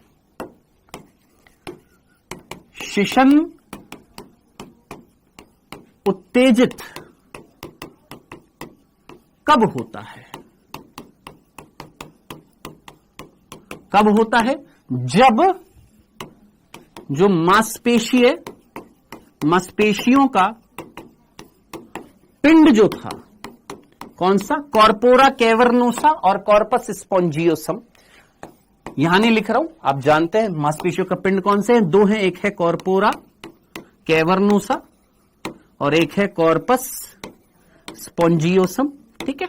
S1: शिशन उत्तेजित कब होता है? कब होता है? जब जो मांसपेशियों का पिंड जो था, कौन सा? कॉर्पोरा कैवर्नोसा और कॉर्पस स्पॉन्जियोसम। यहां नहीं लिख रहा हूं, आप जानते हैं मांसपेशियों का पिंड कौन से हैं? दो हैं, एक है कॉर्पोरा कैवर्नोसा और एक है कॉर्पस स्पॉन्जियोसम। ठीक है,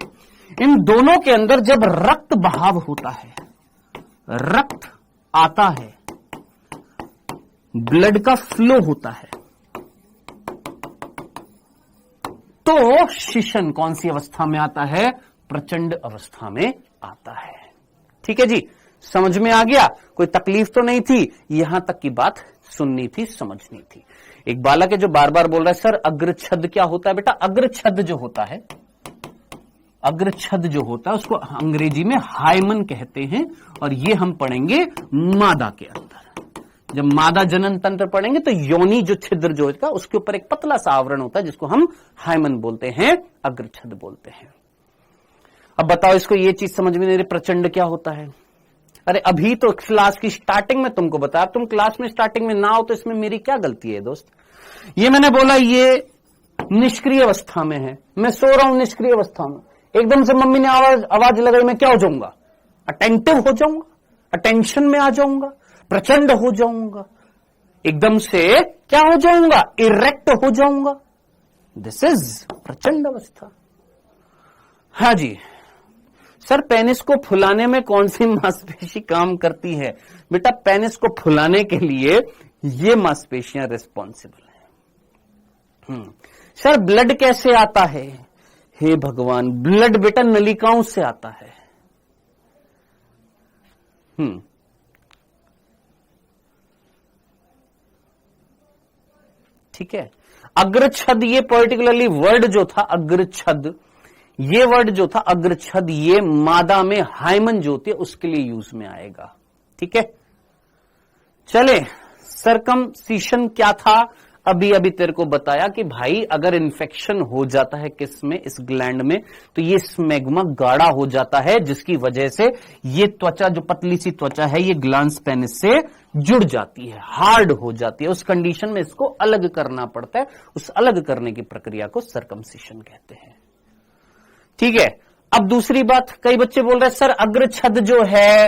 S1: इन दोनों के अंदर जब रक्त बहाव होता है, रक्त आता है, ब्लड का फ्लो होता है, तो शिशन कौन सी अवस्था में आता है? प्रचंड अवस्था में आता है। ठीक है जी, समझ में आ गया? कोई तकलीफ तो नहीं थी? यहां तक की बात सुननी थी, समझनी थी। एक बालक है जो बार बार बोल रहा है सर अग्रछद क्या होता है? बेटा अग्रछद जो होता है, अग्रछद जो होता है उसको अंग्रेजी में हाइमन कहते हैं, और ये हम पढ़ेंगे मादा के अंदर। जब मादा जनन तंत्र पढ़ेंगे तो योनि जो छिद्र जो होता है उसके ऊपर एक पतला सा आवरण होता है, जिसको हम हाइमन बोलते हैं, अग्रछद बोलते हैं। अब बताओ इसको ये चीज समझ में नहीं रही, प्रचंड क्या होता है? अरे अभी तो क्लास की स्टार्टिंग में तुमको बताया, तुम क्लास में स्टार्टिंग में ना हो तो इसमें मेरी क्या गलती है दोस्त? ये मैंने बोला ये निष्क्रिय अवस्था में है, मैं सो रहा हूं निष्क्रिय अवस्था में, एकदम से मम्मी ने आवाज लगाई, मैं क्या हो जाऊंगा? अटेंटिव हो जाऊंगा, अटेंशन में आ जाऊंगा, प्रचंड हो जाऊंगा, एकदम से क्या हो जाऊंगा? इरेक्ट हो जाऊंगा। दिस इज प्रचंड अवस्था। हाँ जी सर, पेनिस को फुलाने में कौन सी मांसपेशी काम करती है? बेटा पेनिस को फुलाने के लिए ये मांसपेशियां रिस्पॉन्सिबल है। सर ब्लड कैसे आता है? हे भगवान, ब्लड बेटा नलिकाओं से आता है। ठीक है, अग्रछद, ये पर्टिकुलरली वर्ड जो था अग्रछद, ये वर्ड जो था अग्रछद, ये मादा में हाइमन जो होती है उसके लिए यूज में आएगा। ठीक है, चले सरकमसीशन क्या था? अभी तेरे को बताया कि भाई अगर इन्फेक्शन हो जाता है किसमें? इस ग्लैंड में, तो ये स्मेग्मा गाढ़ा हो जाता है, जिसकी वजह से ये त्वचा जो पतली सी त्वचा है ये ग्लांस पेनिस से जुड़ जाती है, हार्ड हो जाती है। उस कंडीशन में इसको अलग करना पड़ता है, उस अलग करने की प्रक्रिया को सरकमसीशन कहते हैं। ठीक है, अब दूसरी बात, कई बच्चे बोल रहे हैं सर अग्रछद जो है,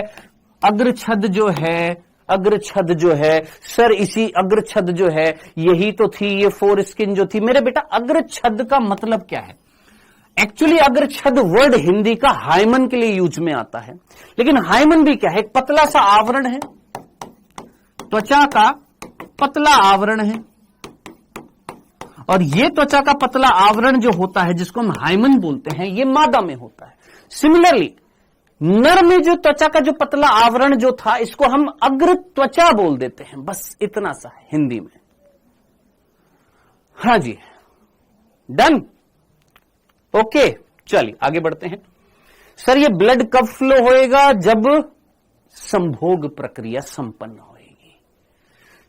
S1: अग्रछद जो है, अग्रछद जो है सर, इसी अग्रछद जो है यही तो थी ये फोर स्किन जो थी। मेरे बेटा अग्रछद का मतलब क्या है? एक्चुअली अग्रछद वर्ड हिंदी का हाइमन के लिए यूज में आता है, लेकिन हाइमन भी क्या है? एक पतला सा आवरण है, त्वचा का पतला आवरण है, और ये त्वचा का पतला आवरण जो होता है जिसको हम हाइमन बोलते हैं, ये मादा में होता है। सिमिलरली नर में जो त्वचा का जो पतला आवरण जो था, इसको हम अग्र त्वचा बोल देते हैं। बस इतना सा है हिंदी में। हाँ जी, डन, ओके। चलिए आगे बढ़ते हैं। सर ये ब्लड कब फ्लो होएगा? जब संभोग प्रक्रिया संपन्न होएगी।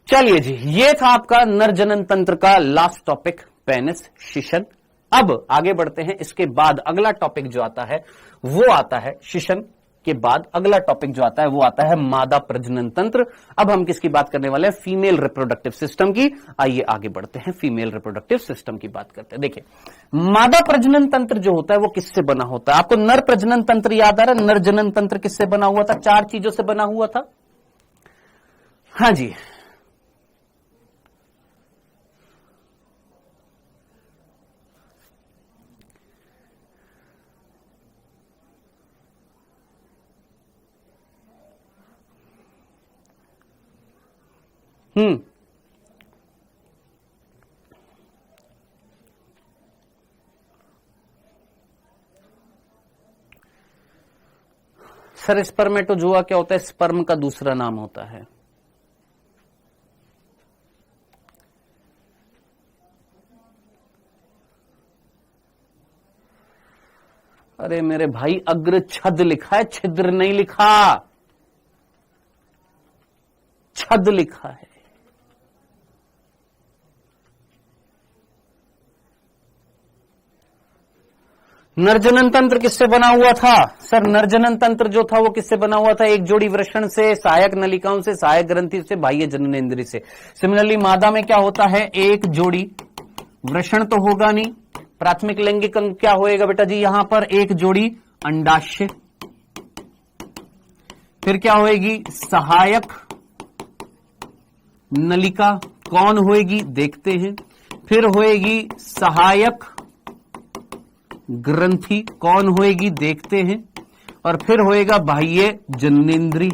S1: चलिए जी, ये था आपका नर जनन तंत्र का लास्ट टॉपिक, पेनिस, शिशन। अब आगे बढ़ते हैं। इसके बाद अगला टॉपिक जो आता है वो आता है शिशन के बाद अगला टॉपिक जो आता है वो आता है मादा प्रजनन तंत्र। अब हम किसकी बात करने वाले हैं? फीमेल रिप्रोडक्टिव सिस्टम की। आइए आगे बढ़ते हैं, फीमेल रिप्रोडक्टिव सिस्टम की बात करते हैं। देखिए, मादा प्रजनन तंत्र जो होता है वो किससे बना होता है? आपको नर प्रजनन तंत्र याद आ रहा है? नर जनन तंत्र किससे बना हुआ था? 4 चीजों से बना हुआ था। हाँ जी, सर स्पर्मेटोजोआ क्या होता है? स्पर्म का दूसरा नाम होता है। अरे मेरे भाई, अग्र छद लिखा है, छिद्र नहीं लिखा, छद लिखा है। नरजनन तंत्र किससे बना हुआ था? सर नरजनन तंत्र जो था वो किससे बना हुआ था? एक जोड़ी वृषण से, सहायक नलिकाओं से, सहायक ग्रंथि से, बाह्य जननेंद्रिय से। सिमिलरली मादा में क्या होता है? एक जोड़ी वृषण तो होगा नहीं, प्राथमिक लैंगिक अंग क्या होएगा बेटा जी? यहां पर एक जोड़ी अंडाशय, फिर क्या होएगी? सहायक नलिका। कौन होएगी? देखते हैं। फिर होएगी सहायक ग्रंथि। कौन होएगी? देखते हैं। और फिर होएगा बाह्य जननेंद्रिय।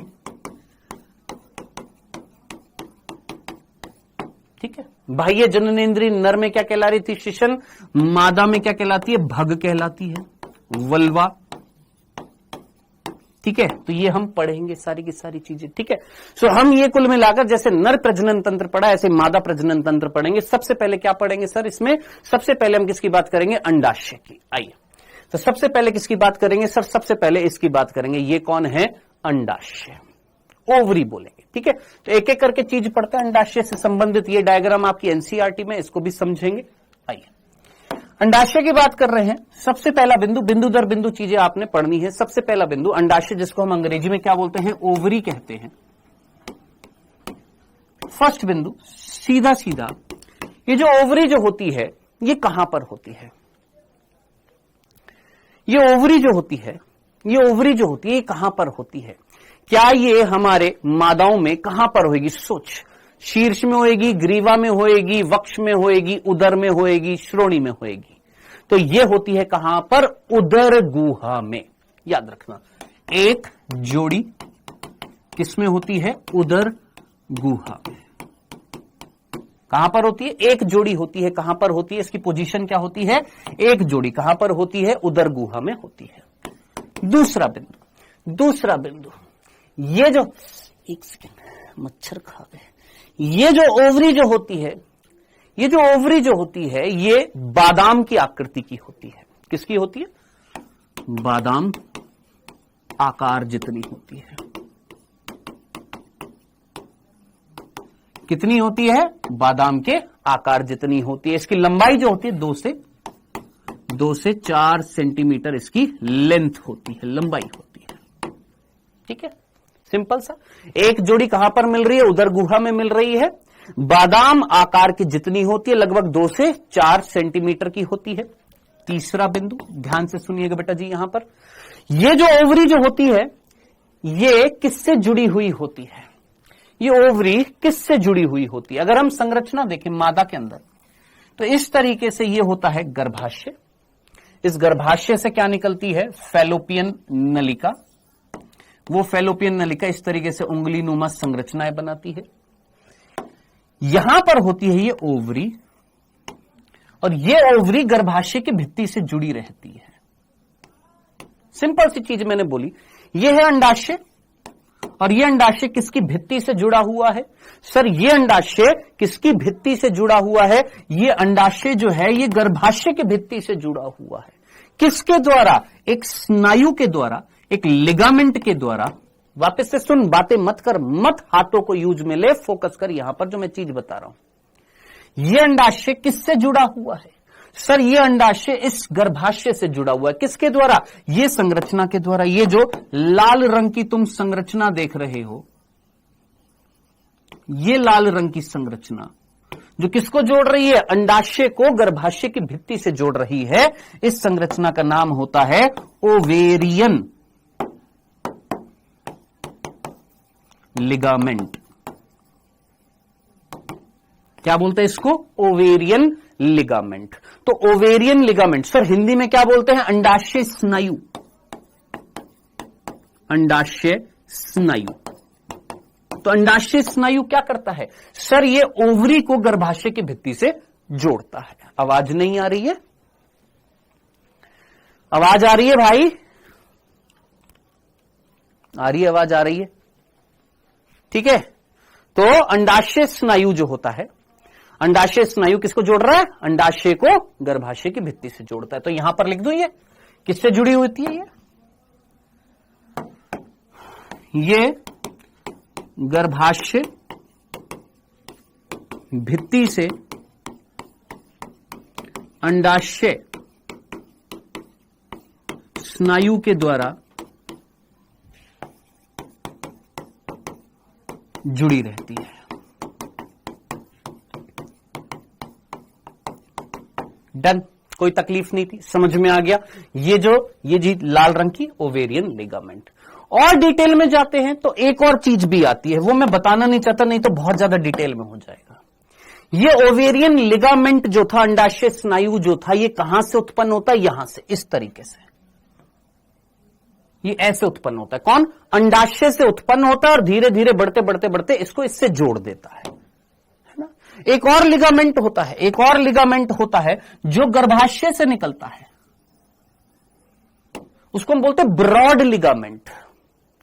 S1: ठीक है, बाह्य जननेंद्रिय नर में क्या कहला रही थी? शिशन। मादा में क्या कहलाती है? भग कहलाती है, वल्वा। ठीक है, तो ये हम पढ़ेंगे सारी की सारी चीजें। ठीक है, सो हम ये कुल मिलाकर जैसे नर प्रजनन तंत्र पढ़ा, ऐसे मादा प्रजनन तंत्र पढ़ेंगे। सबसे पहले क्या पढ़ेंगे सर इसमें? सबसे पहले हम किसकी बात करेंगे? अंडाशय की। आइए, तो सबसे पहले किसकी बात करेंगे सर? सबसे पहले इसकी बात करेंगे। ये कौन है? अंडाशय, ओवरी बोलेंगे। ठीक है, तो एक एक करके चीज पढ़ता है अंडाशय से संबंधित। ये डायग्राम आपकी एनसीईआरटी में, इसको भी समझेंगे। आइए, अंडाशय की बात कर रहे हैं। सबसे पहला बिंदु, बिंदु दर बिंदु चीजें आपने पढ़नी है। सबसे पहला बिंदु अंडाशय, जिसको हम अंग्रेजी में क्या बोलते हैं? ओवरी कहते हैं। फर्स्ट बिंदु, सीधा सीधा ये जो ओवरी जो होती है ये कहां पर होती है? ये ओवरी जो होती है, ये ओवरी जो होती है ये कहां पर होती है? क्या ये हमारे मादाओं में कहां पर होगी? सोच, शीर्ष में होएगी, ग्रीवा में होएगी, वक्ष में होएगी, उदर में होएगी, श्रोणी में होएगी। तो ये होती है कहां पर? उदर गुहा में। याद रखना, एक जोड़ी किसमें होती है? उदर गुहा में। कहां पर होती है? एक जोड़ी होती है। कहां पर होती है? इसकी पोजीशन क्या होती है? एक जोड़ी कहां पर होती है? उदर गुहा में होती है। दूसरा बिंदु, दूसरा बिंदु, ये जो, एक सेकेंड, मच्छर खा गए। ये जो ओवरी जो होती है, ये जो ओवरी जो होती है ये बादाम की आकृति की होती है। किसकी होती है? बादाम आकार जितनी होती है। कितनी होती है? बादाम के आकार जितनी होती है। इसकी लंबाई जो होती है 2 से 4 सेंटीमीटर इसकी लेंथ होती है, लंबाई होती है। ठीक है, सिंपल सा। एक जोड़ी कहां पर मिल रही है? उदर गुहा में मिल रही है। बादाम आकार की जितनी होती है लगभग 2 से 4 सेंटीमीटर की होती है। तीसरा बिंदु, ध्यान से सुनिएगा बेटा जी, यहां पर ये जो ओवरी जो होती है ये किससे जुड़ी हुई होती है? ये ओवरी किससे जुड़ी हुई होती है? अगर हम संरचना देखें मादा के अंदर तो इस तरीके से ये होता है गर्भाशय। इस गर्भाशय से क्या निकलती है? फैलोपियन नलिका। वो फैलोपियन नलिका इस तरीके से उंगली नुमा संरचनाएं बनाती है। यहां पर होती है ये ओवरी, और ये ओवरी गर्भाशय की भित्ति से जुड़ी रहती है। सिंपल सी चीज मैंने बोली, ये है अंडाशय और ये अंडाशय किसकी भित्ति से जुड़ा हुआ है? सर ये अंडाशय किसकी भित्ति से जुड़ा हुआ है? ये अंडाशय जो है ये गर्भाशय की भित्ति से जुड़ा हुआ है। किसके द्वारा? एक स्नायु के द्वारा, एक लिगामेंट के द्वारा। वापस से सुन, बातें मत कर, मत हाथों को यूज में ले, फोकस कर यहां पर जो मैं चीज बता रहा हूं। ये अंडाशय किससे जुड़ा हुआ है? सर ये अंडाशय इस गर्भाशय से जुड़ा हुआ है। किसके द्वारा? ये संरचना के द्वारा। ये जो लाल रंग की तुम संरचना देख रहे हो, ये लाल रंग की संरचना जो किसको जोड़ रही है? अंडाशय को गर्भाशय की भित्ति से जोड़ रही है। इस संरचना का नाम होता है ओवेरियन लिगामेंट। क्या बोलते हैं इसको? Ovarian ligament. तो ओवेरियन लिगामेंट सर हिंदी में क्या बोलते हैं? अंडाशय स्नायु। अंडाशय स्नायु। तो अंडाशय स्नायु क्या करता है? सर ये ओवरी को गर्भाशय की भित्ति से जोड़ता है। आवाज नहीं आ रही है? आवाज आ रही है भाई? आ रही है, आवाज आ रही है? ठीक है। तो अंडाशय स्नायु जो होता है, अंडाशय स्नायु किसको जोड़ रहा है? अंडाशय को गर्भाशय की भित्ति से जोड़ता है। तो यहां पर लिख दूं ये किससे जुड़ी होती है? ये गर्भाशय भित्ति से अंडाशय स्नायु के द्वारा जुड़ी रहती है। डन, कोई तकलीफ नहीं थी, समझ में आ गया। ये जी लाल रंग की ओवेरियन लिगामेंट। और डिटेल में जाते हैं तो एक और चीज भी आती है, वो मैं बताना नहीं चाहता, नहीं तो बहुत ज्यादा डिटेल में हो जाएगा। ये ओवेरियन लिगामेंट जो था, अंडाशय स्नायु जो था, ये कहां से उत्पन्न होता है? यहां से, इस तरीके से। ये ऐसे उत्पन्न होता है। कौन? अंडाशय से उत्पन्न होता है और धीरे धीरे बढ़ते बढ़ते बढ़ते इसको इससे जोड़ देता है ना। एक और लिगामेंट होता है, एक और लिगामेंट होता है जो गर्भाशय से निकलता है, उसको हम बोलते हैं ब्रॉड लिगामेंट।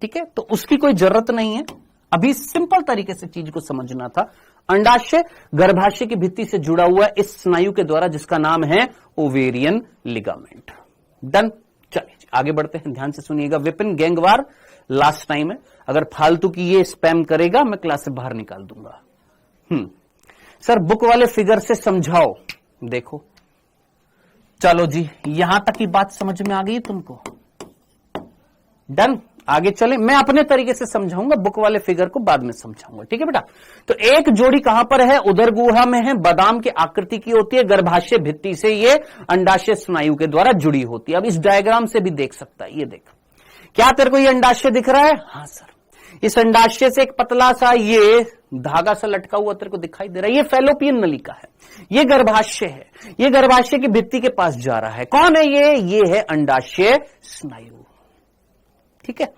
S1: ठीक है, तो उसकी कोई जरूरत नहीं है, अभी सिंपल तरीके से चीज को समझना था। अंडाशय गर्भाशय की भित्ति से जुड़ा हुआ है इस स्नायु के द्वारा जिसका नाम है ओवेरियन लिगामेंट। डन, चलिए आगे बढ़ते हैं, ध्यान से सुनिएगा। विपिन गैंगवार लास्ट टाइम है, अगर फालतू की ये स्पैम करेगा मैं क्लास से बाहर निकाल दूंगा। सर बुक वाले फिगर से समझाओ। देखो चलो जी, यहां तक की बात समझ में आ गई तुमको? डन, आगे चले। मैं अपने तरीके से समझाऊंगा, बुक वाले फिगर को बाद में समझाऊंगा। ठीक है बेटा। तो एक जोड़ी कहां पर है? उदर गुहा में है, बादाम की आकृति की होती है, गर्भाशय भित्ति से ये अंडाशय स्नायु के द्वारा जुड़ी होती है। अब इस डायग्राम से भी देख सकता है, ये देख, क्या तेरे को ये अंडाशय दिख रहा है? हाँ सर। इस अंडाशय से एक पतला सा ये धागा सा लटका हुआ तेरे को दिखाई दे रहा है, ये फैलोपियन नलिका है, ये गर्भाशय है, ये गर्भाशय की भित्ति के पास जा रहा है। कौन है ये है अंडाशय स्नायु। ठीक है,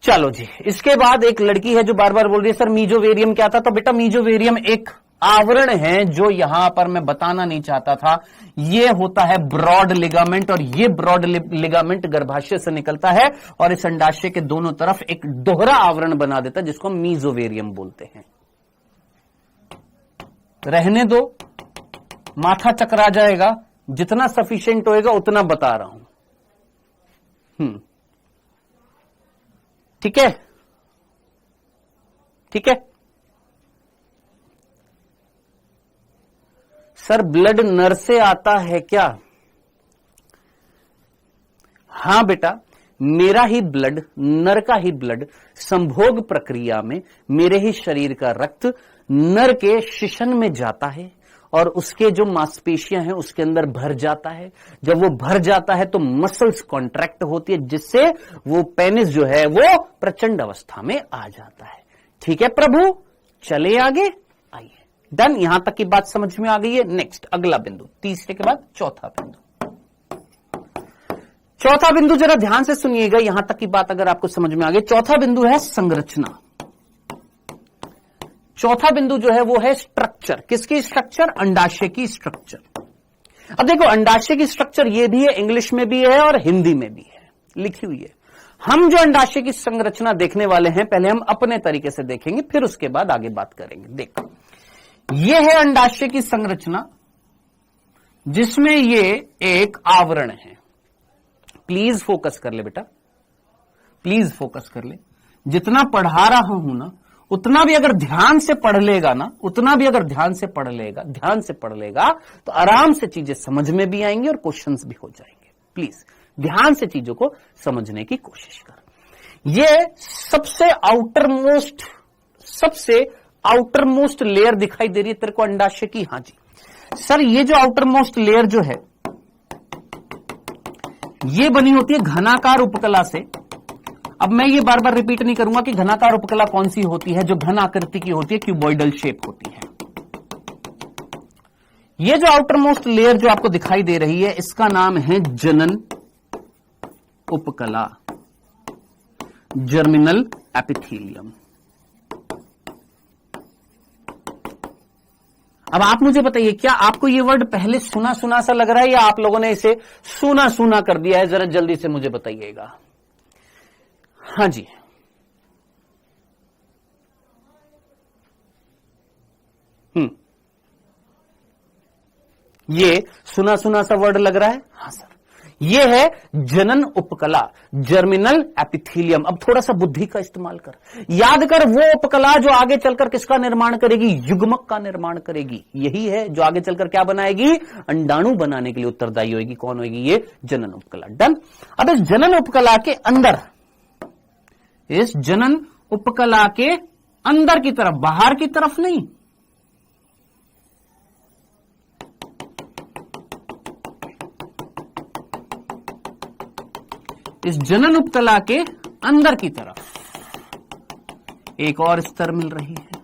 S1: चलो जी। इसके बाद एक लड़की है जो बार बार बोल रही है सर मीजोवेरियम क्या था? तो बेटा मीजोवेरियम एक आवरण है जो यहां पर मैं बताना नहीं चाहता था। ये होता है ब्रॉड लिगामेंट, और ये ब्रॉड लिगामेंट गर्भाशय से निकलता है और इस अंडाशय के दोनों तरफ एक दोहरा आवरण बना देता है जिसको मीजोवेरियम बोलते हैं। रहने दो, माथा चकरा जाएगा, जितना सफिशिएंट होएगा उतना बता रहा हूं। ठीक है, ठीक है। सर ब्लड नर से आता है क्या? हां बेटा, मेरा ही ब्लड, नर का ही ब्लड संभोग प्रक्रिया में मेरे ही शरीर का रक्त नर के शिशन में जाता है और उसके जो मांसपेशियां हैं उसके अंदर भर जाता है। जब वो भर जाता है तो मसल्स कॉन्ट्रैक्ट होती है जिससे वो पेनिस जो है वो प्रचंड अवस्था में आ जाता है। ठीक है प्रभु, चले आगे, आइए। डन, यहां तक की बात समझ में आ गई है। नेक्स्ट अगला बिंदु, तीसरे के बाद चौथा बिंदु। चौथा बिंदु जरा ध्यान से सुनिएगा, यहां तक की बात अगर आपको समझ में आ गई। चौथा बिंदु है संरचना। चौथा बिंदु जो है वो है स्ट्रक्चर। किसकी स्ट्रक्चर? अंडाशय की स्ट्रक्चर। अब देखो, अंडाशय की स्ट्रक्चर ये भी है, इंग्लिश में भी है और हिंदी में भी है, लिखी हुई है। हम जो अंडाशय की संरचना देखने वाले हैं, पहले हम अपने तरीके से देखेंगे, फिर उसके बाद आगे बात करेंगे। देख, यह है अंडाशय की संरचना, जिसमें ये एक आवरण है। प्लीज फोकस कर ले बेटा, प्लीज फोकस कर ले। जितना पढ़ा रहा हूं ना, उतना भी अगर ध्यान से पढ़ लेगा ना, उतना भी अगर ध्यान से पढ़ लेगा तो आराम से चीजें समझ में भी आएंगी और क्वेश्चंस भी हो जाएंगे। प्लीज ध्यान से चीजों को समझने की कोशिश कर। ये सबसे आउटर मोस्ट लेयर दिखाई दे रही है तेरे को अंडाशय की? हां जी सर, ये जो आउटर मोस्ट लेयर जो है, ये बनी होती है घनाकार उपकला से। अब मैं ये बार बार रिपीट नहीं करूंगा कि घनाकार उपकला कौन सी होती है, जो घन आकृति की होती है, क्यूबॉइडल शेप होती है। ये जो आउटर मोस्ट लेयर जो आपको दिखाई दे रही है, इसका नाम है जनन उपकला, जर्मिनल एपिथेलियम। अब आप मुझे बताइए, क्या आपको ये वर्ड पहले सुना सुना सा लग रहा है, या आप लोगों ने इसे सुना सुना कर दिया है? जरा जल्दी से मुझे बताइएगा। हां जी, ये सुना सुना सा वर्ड लग रहा है? हां सर, ये है जनन उपकला, जर्मिनल एपिथेलियम। अब थोड़ा सा बुद्धि का इस्तेमाल कर, याद कर वो उपकला जो आगे चलकर किसका निर्माण करेगी? युग्मक का निर्माण करेगी। यही है जो आगे चलकर क्या बनाएगी? अंडाणु बनाने के लिए उत्तरदायी होगी। कौन होगी? ये जनन उपकला। डन। अब इस जनन उपकला के अंदर, इस जनन उपकला के अंदर की तरफ, बाहर की तरफ नहीं, इस जनन उपकला के अंदर की तरफ एक और स्तर मिल रही है।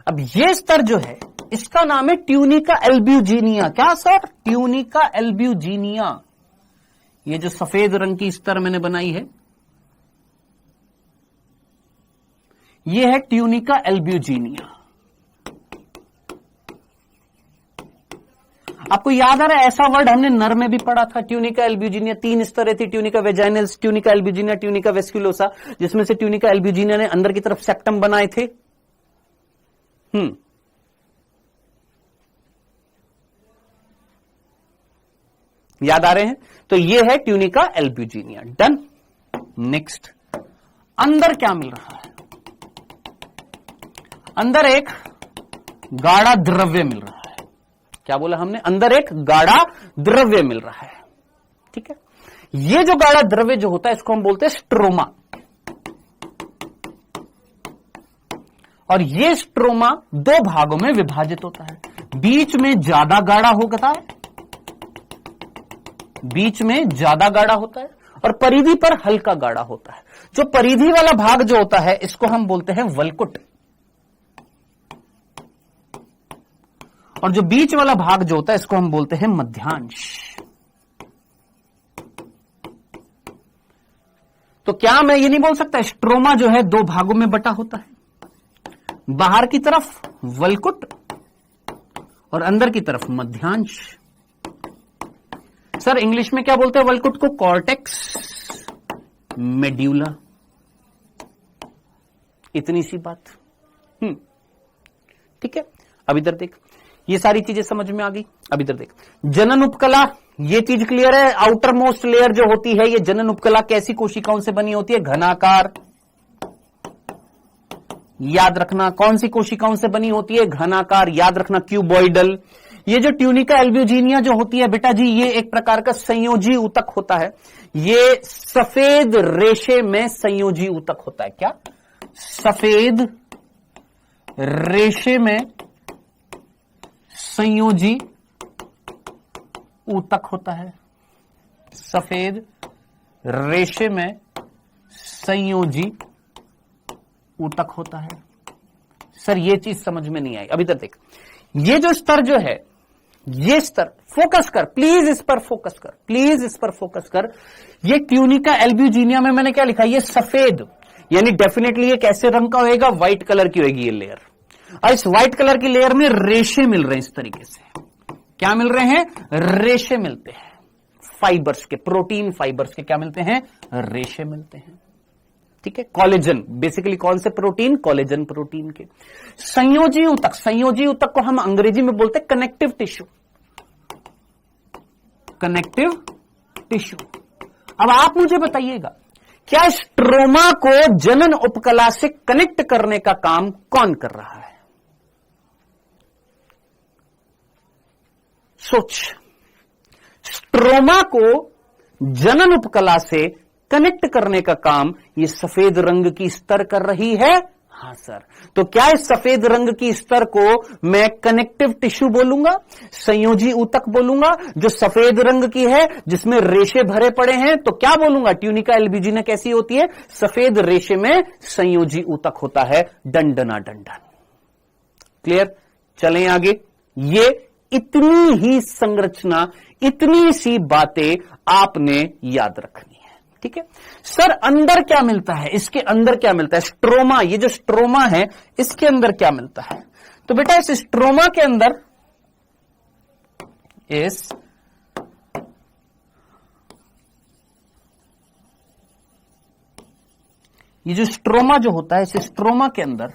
S1: अब ये स्तर जो है, इसका नाम है ट्यूनिका एल्ब्यूजिनिया। क्या सर? Tunica albuginea. ये जो सफेद रंग की स्तर मैंने बनाई है, ये है ट्यूनिका एल्ब्यूजिनिया। आपको याद आ रहा है, ऐसा वर्ड हमने नर में भी पढ़ा था, ट्यूनिका एल्ब्यूजिनिया। 3 स्तरें थी, ट्यूनिका वेजाइनल्स, ट्यूनिका एल्ब्यूजिनिया, ट्यूनिका वेस्क्युलोसा, जिसमें से ट्यूनिका एल्ब्यूजिनिया ने अंदर की तरफ सेप्टम बनाए थे। याद आ रहे हैं? तो ये है ट्यूनिका एल्ब्यूजिनिया। डन। नेक्स्ट, अंदर क्या मिल रहा है? अंदर एक गाढ़ा द्रव्य मिल रहा है। क्या बोला हमने? अंदर एक गाढ़ा द्रव्य मिल रहा है। ठीक है, ये जो गाढ़ा द्रव्य जो होता है, इसको हम बोलते हैं स्ट्रोमा। और ये स्ट्रोमा 2 भागों में विभाजित होता है। बीच में ज्यादा गाढ़ा होता है, बीच में ज्यादा गाढ़ा होता है, और परिधि पर हल्का गाढ़ा होता है। जो परिधि वाला भाग जो होता है, इसको हम बोलते हैं वल्कुट, और जो बीच वाला भाग जो होता है, इसको हम बोलते हैं मध्यांश। तो क्या मैं ये नहीं बोल सकता स्ट्रोमा जो है 2 भागों में बटा होता है? बाहर की तरफ वल्कुट और अंदर की तरफ मध्यांश। सर इंग्लिश में क्या बोलते हैं वल्कुट को? Cortex medulla. इतनी सी बात। ठीक है, अब इधर देख, ये सारी चीजें समझ में आ गई। अब इधर देख, जनन उपकला, ये चीज क्लियर है। आउटर मोस्ट लेयर जो होती है, ये जनन उपकला कैसी कोशिकाओं से बनी होती है? घनाकार। याद रखना, कौन सी कोशिकाओं से बनी होती है? घनाकार। याद रखना, क्यूबॉइडल। ये जो ट्यूनिका एल्ब्यूजिनिया जो होती है बेटा जी, ये एक प्रकार का संयोजी ऊतक होता है। ये सफेद रेशे में संयोजी ऊतक होता है। क्या? सफेद रेशे में संयोजी ऊतक होता है। सफेद रेशे में संयोजी ऊतक होता है। सर ये चीज समझ में नहीं आई। अभी तक देख, ये जो स्तर जो है, ये स्तर, फोकस कर प्लीज, इस पर फोकस कर प्लीज, इस पर फोकस कर। ये ट्यूनिका एल्ब्यूजिनिया में मैंने क्या लिखा? ये सफेद, यानी डेफिनेटली ये कैसे रंग का होएगा? व्हाइट कलर की होएगी ये लेयर। और इस व्हाइट कलर की लेयर में रेशे मिल रहे हैं। इस तरीके से क्या मिल रहे हैं? रेशे मिलते हैं। फाइबर्स के, प्रोटीन फाइबर्स के क्या मिलते हैं? रेशे मिलते हैं। ठीक है, कोलेजन, बेसिकली कौन से प्रोटीन? कोलेजन प्रोटीन के। संयोजी ऊतक, संयोजी ऊतक को हम अंग्रेजी में बोलते हैं कनेक्टिव टिश्यू, कनेक्टिव टिश्यू। अब आप मुझे बताइएगा, क्या स्ट्रोमा को जनन उपकला से कनेक्ट करने का काम कौन कर रहा है? सोच, स्ट्रोमा को जनन उपकला से कनेक्ट करने का काम ये सफेद रंग की स्तर कर रही है। हां सर, तो क्या इस सफेद रंग की स्तर को मैं कनेक्टिव टिश्यू बोलूंगा, संयोजी ऊतक बोलूंगा, जो सफेद रंग की है जिसमें रेशे भरे पड़े हैं, तो क्या बोलूंगा? ट्यूनिका एल्बुजिना कैसी होती है? सफेद रेशे में संयोजी ऊतक होता है, डंडना डंडन। क्लियर? चलें आगे। ये इतनी ही संरचना, इतनी सी बातें आपने याद रखनी है। ठीक है सर, अंदर क्या मिलता है? इसके अंदर क्या मिलता है? स्ट्रोमा, ये जो स्ट्रोमा है इसके अंदर क्या मिलता है? तो बेटा इस स्ट्रोमा के अंदर ये जो स्ट्रोमा जो होता है, इस स्ट्रोमा के अंदर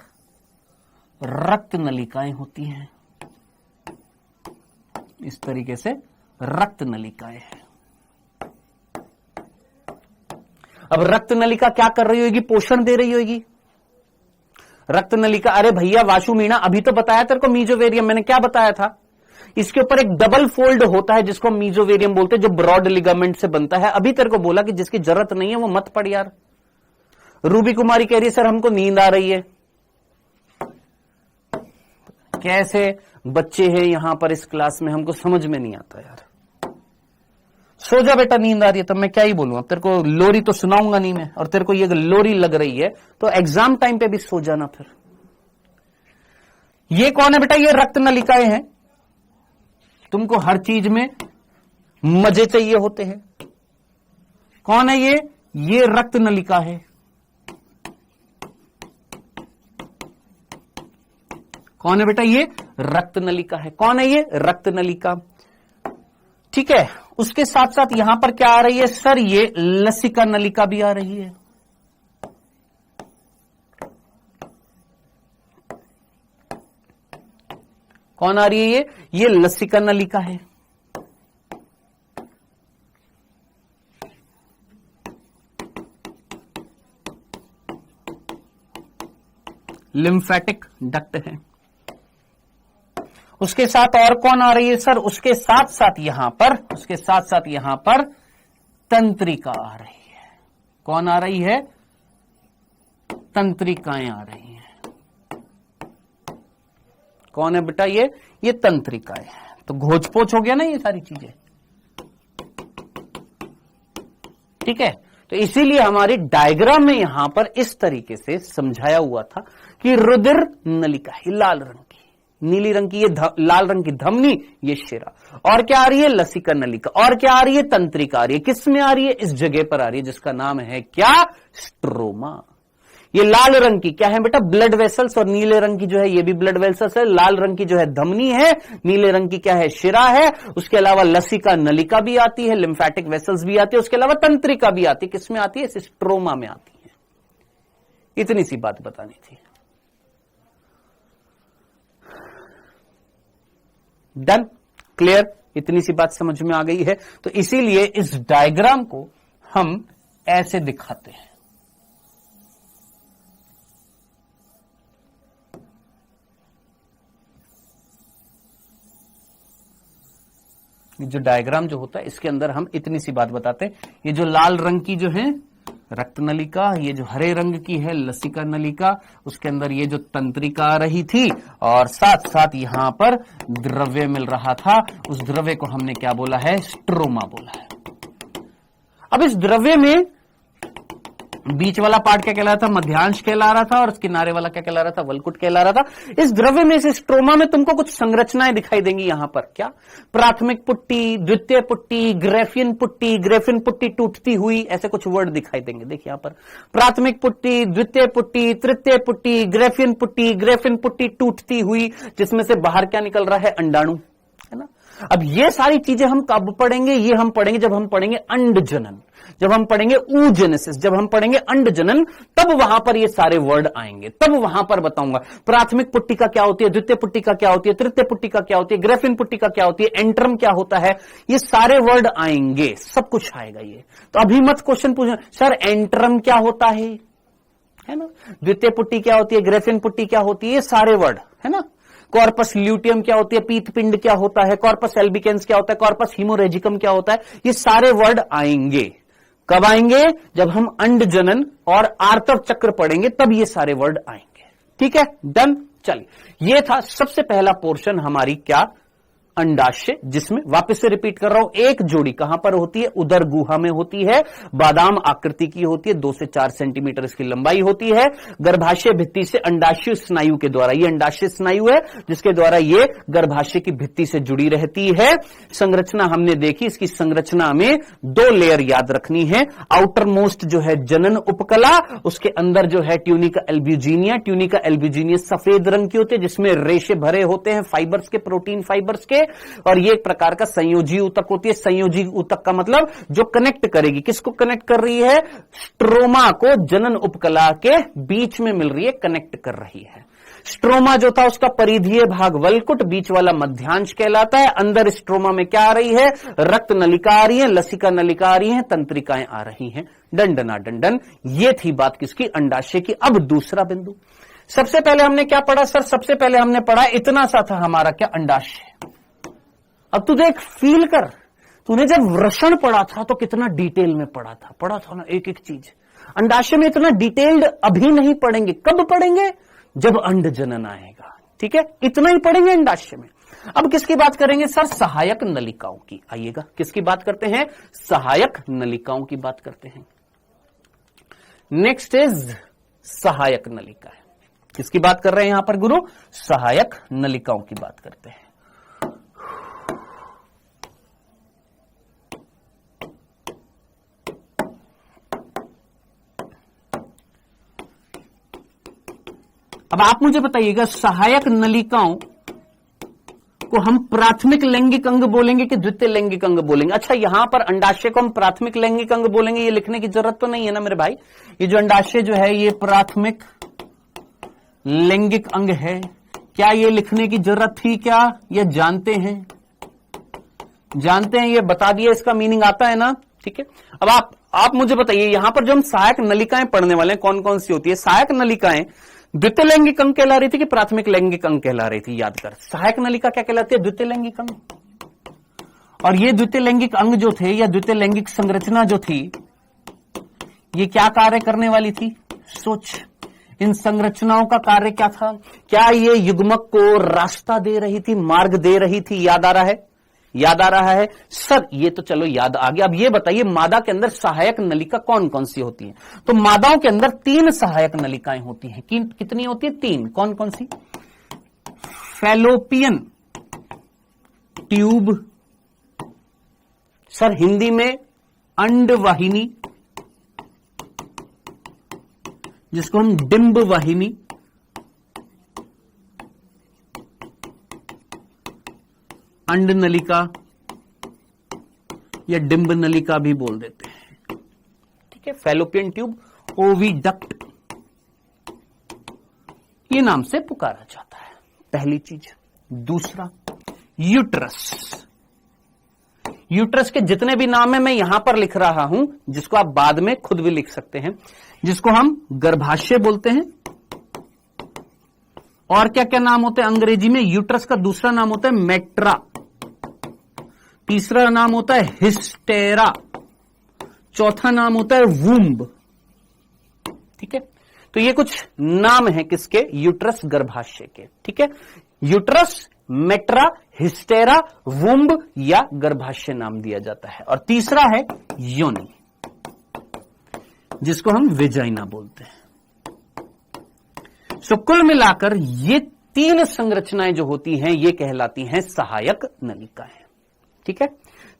S1: रक्त नलिकाएं होती हैं। इस तरीके से रक्त नलिकाएं हैं। अब रक्त नलिका क्या कर रही होगी? पोषण दे रही होगी। रक्त नलिका, अरे भैया वाशु मीणा, अभी तो बताया तेरे को मीजोवेरियम, मैंने क्या बताया था? इसके ऊपर एक डबल फोल्ड होता है जिसको मीजोवेरियम बोलते हैं, जो ब्रॉड लिगामेंट से बनता है। अभी तेरे को बोला कि जिसकी जरूरत नहीं है वो मत पढ़ यार। रूबी कुमारी कह रही है सर हमको नींद आ रही है। कैसे बच्चे हैं यहां पर इस क्लास में, हमको समझ में नहीं आता यार। सो जा बेटा, नींद आ रही है। तब मैं क्या ही बोलूं, अब तेरे को लोरी तो सुनाऊंगा नहीं मैं, और तेरे को ये लोरी लग रही है तो एग्जाम टाइम पे भी सो जाना। फिर ये कौन है बेटा? ये रक्त नलिकाएं हैं। तुमको हर चीज में मजे चाहिए होते हैं। कौन है ये? ये रक्त नलिका है। कौन है बेटा? ये रक्त नलिका है। कौन है ये? रक्त नलिका। ठीक है, उसके साथ साथ यहां पर क्या आ रही है सर? ये लसिका नलिका भी आ रही है। कौन आ रही है? ये लसिका नलिका है। लिम्फेटिक डक्ट है। उसके साथ और कौन आ रही है सर? उसके साथ साथ यहां पर तंत्रिका आ रही है। कौन आ रही है? तंत्रिकाएं आ रही हैं। कौन है बेटा? ये तंत्रिकाएं हैं। तो घोचपोच हो गया ना ये सारी चीजें। ठीक है, तो इसीलिए हमारी डायग्राम में यहां पर इस तरीके से समझाया हुआ था कि रुधिर नलिका है लाल रंग की, नीली रंग की ये लाल रंग की धमनी, ये शिरा। और क्या आ रही है? लसिका नलिका। और क्या आ रही है? तंत्रिका आ रही है। किस में आ रही है? इस जगह पर आ रही है जिसका नाम है क्या? स्ट्रोमा। ये लाल रंग की क्या है बेटा? Blood vessels. और नीले रंग की जो है ये भी ब्लड वेसल्स है। लाल रंग की जो है धमनी है, नीले रंग की क्या है? शिरा है। उसके अलावा लसिका नलिका भी आती है, लिम्फेटिक वेसल्स भी आती है, उसके अलावा तंत्रिका भी आती है। किसमें आती है? इस स्ट्रोमा में आती है। इतनी सी बात बतानी थी। डन? क्लियर? इतनी सी बात समझ में आ गई है। तो इसीलिए इस डायग्राम को हम ऐसे दिखाते हैं। ये जो डायग्राम जो होता है इसके अंदर हम इतनी सी बात बताते हैं। ये जो लाल रंग की जो है रक्त नलिका, ये जो हरे रंग की है लसिका नलिका, उसके अंदर ये जो तंत्रिका आ रही थी, और साथ साथ यहां पर द्रव्य मिल रहा था। उस द्रव्य को हमने क्या बोला है? स्ट्रोमा बोला है। अब इस द्रव्य में बीच वाला पार्ट क्या कहला रहा था? मध्यांश कहला रहा था। और इस किनारे वाला क्या कहला रहा था? वलकुट कहला रहा था। इस द्रव्य में, इस स्ट्रोमा में तुमको कुछ संरचनाएं दिखाई देंगी। यहां पर क्या? प्राथमिक पुट्टी, द्वितीय पुट्टी, ग्रेफियन पुट्टी टूटती हुई, ऐसे कुछ वर्ड दिखाई देंगे। देखिए यहां पर प्राथमिक पुट्टी, द्वितीय पुट्टी, तृतीय पुट्टी, ग्रेफियन पुट्टी टूटती हुई, जिसमें से बाहर क्या निकल रहा है? अंडाणु। है ना। अब ये सारी चीजें हम कब पढ़ेंगे, ये हम पढ़ेंगे जब हम पढ़ेंगे अंडजनन, जब हम पढ़ेंगे oogenesis, जब हम पढ़ेंगे अंडजनन, तब वहां पर ये सारे वर्ड आएंगे, तब वहां पर बताऊंगा प्राथमिक पुट्टिका क्या होती है, द्वितीय पुट्टिका क्या होती है, तृतीय पुट्टिका क्या होती है, ग्रेफिन पुट्टिका क्या होती है, एंट्रम क्या होता है, ये सारे वर्ड आएंगे, सब कुछ आएगा ये। तो अभी मत क्वेश्चन पूछना सर एंट्रम क्या होता है ना, द्वितीय पुट्टी क्या होती है, ग्रेफिन पुट्टी क्या होती है, ये सारे वर्ड है ना। कॉर्पस ल्यूटियम क्या होती है, पीत पिंड क्या होता है, कॉर्पस एल्बिकेंस क्या होता है, कॉर्पस हीमोरेजिकम क्या होता है, ये सारे वर्ड आएंगे। कब आएंगे, जब हम अंडजनन और आर्तव चक्र पढ़ेंगे तब ये सारे वर्ड आएंगे। ठीक है, डन। चलिए, ये था सबसे पहला पोर्शन हमारी क्या, अंडाशय, जिसमें वापस से रिपीट कर रहा हूं, एक जोड़ी कहां पर होती है, उदर गुहा में होती है, बादाम आकृति की होती है, 2 से 4 सेंटीमीटर इसकी लंबाई होती है, गर्भाशय भित्ति से अंडाशय स्नायु के द्वारा, ये अंडाशय स्नायु है जिसके द्वारा ये गर्भाशय की भित्ति से जुड़ी रहती है। संरचना हमने देखी, इसकी संरचना में 2 लेयर याद रखनी है, आउटर मोस्ट जो है जनन उपकला, उसके अंदर जो है ट्यूनिका एल्ब्यूजिनिया, ट्यूनिका एल्ब्यूजिनिया सफेद रंग की होती है जिसमें रेशे भरे होते हैं फाइबर्स के, प्रोटीन फाइबर्स के, और ये एक प्रकार का संयोजी ऊतक होती है। संयोजी ऊतक का मतलब जो कनेक्ट करेगी, किसको कनेक्ट कर रही है, स्ट्रोमा को जनन उपकला के बीच में मिल रही है, कनेक्ट कर रही है। स्ट्रोमा जो था उसका परिधीय भाग वलकुट, बीच वाला मध्यांश कहलाता है। अंदर स्ट्रोमा में क्या आ रही है, रक्त नलिका आ रही है, लसिका नलिका आ रही है, तंत्रिकाएं आ रही हैं, डंडना डंडन। ये थी बात किसकी, अंडाशय की। अब दूसरा बिंदु, सबसे पहले हमने क्या पढ़ा सर, सबसे पहले हमने पढ़ा इतना सा था हमारा क्या, अंडाशय। अब तू देख, फील कर, तूने जब वृषण पढ़ा था तो कितना डिटेल में पढ़ा था ना एक एक चीज। अंडाशय में इतना डिटेल्ड अभी नहीं पढ़ेंगे, कब पढ़ेंगे, जब अंडजनन आएगा। ठीक है, इतना ही पढ़ेंगे अंडाशय में। अब किसकी बात करेंगे सर, सहायक नलिकाओं की। आइएगा, किसकी बात करते हैं, सहायक नलिकाओं की बात करते हैं। नेक्स्ट इज सहायक नलिका। किसकी बात कर रहे हैं यहां पर गुरु, सहायक नलिकाओं की बात करते हैं। अब आप मुझे बताइएगा, सहायक नलिकाओं को हम प्राथमिक लैंगिक अंग बोलेंगे कि द्वितीय लैंगिक अंग बोलेंगे। अच्छा, यहां पर अंडाशय को हम प्राथमिक लैंगिक अंग बोलेंगे, ये लिखने की जरूरत तो नहीं है ना मेरे भाई। ये जो अंडाशय जो है ये प्राथमिक लैंगिक अंग है, क्या ये लिखने की जरूरत थी क्या, ये जानते हैं, जानते हैं, ये बता दिया, इसका मीनिंग आता है ना। ठीक है, अब आप मुझे बताइए, यहां पर जो हम सहायक नलिकाएं पढ़ने वाले हैं कौन कौन सी होती है। सहायक नलिकाएं द्वितीय लैंगिक अंग कहला रही थी कि प्राथमिक लैंगिक अंग कहला रही थी, याद कर। सहायक नलिका क्या कहलाती है, द्वितीय लैंगिक अंग। और ये द्वितीय लैंगिक अंग जो थे या द्वितीय लैंगिक संरचना जो थी, ये क्या कार्य करने वाली थी, सोच। इन संरचनाओं का कार्य क्या था, क्या ये युग्मक को रास्ता दे रही थी, मार्ग दे रही थी, याद आ रहा है, याद आ रहा है सर, ये तो चलो याद आ गया। अब ये बताइए, मादा के अंदर सहायक नलिका कौन कौन सी होती है। तो मादाओं के अंदर 3 सहायक नलिकाएं होती हैं। कितनी होती है, 3। कौन कौन सी, फैलोपियन ट्यूब, सर हिंदी में अंडवाहिनी, जिसको हम डिंब वाहिनी, अंड नलिका या डिंब नलिका भी बोल देते हैं। ठीक है, फैलोपियन ट्यूब, ओविडक्ट, ये नाम से पुकारा जाता है, पहली चीज। दूसरा, यूट्रस। यूट्रस के जितने भी नाम है मैं यहां पर लिख रहा हूं, जिसको आप बाद में खुद भी लिख सकते हैं, जिसको हम गर्भाशय बोलते हैं। और क्या क्या नाम होते हैं अंग्रेजी में, यूट्रस का दूसरा नाम होता है मेट्रा, तीसरा नाम होता है हिस्टेरा, चौथा नाम होता है वूम्ब। ठीक है, तो ये कुछ नाम है किसके, यूट्रस गर्भाशय के। ठीक है, यूट्रस, मेट्रा, हिस्टेरा, वुम्ब या गर्भाशय नाम दिया जाता है। और तीसरा है योनि, जिसको हम वेजाइना बोलते हैं। सो कुल मिलाकर ये 3 संरचनाएं जो होती हैं ये कहलाती हैं सहायक नलिकाएं। ठीक है,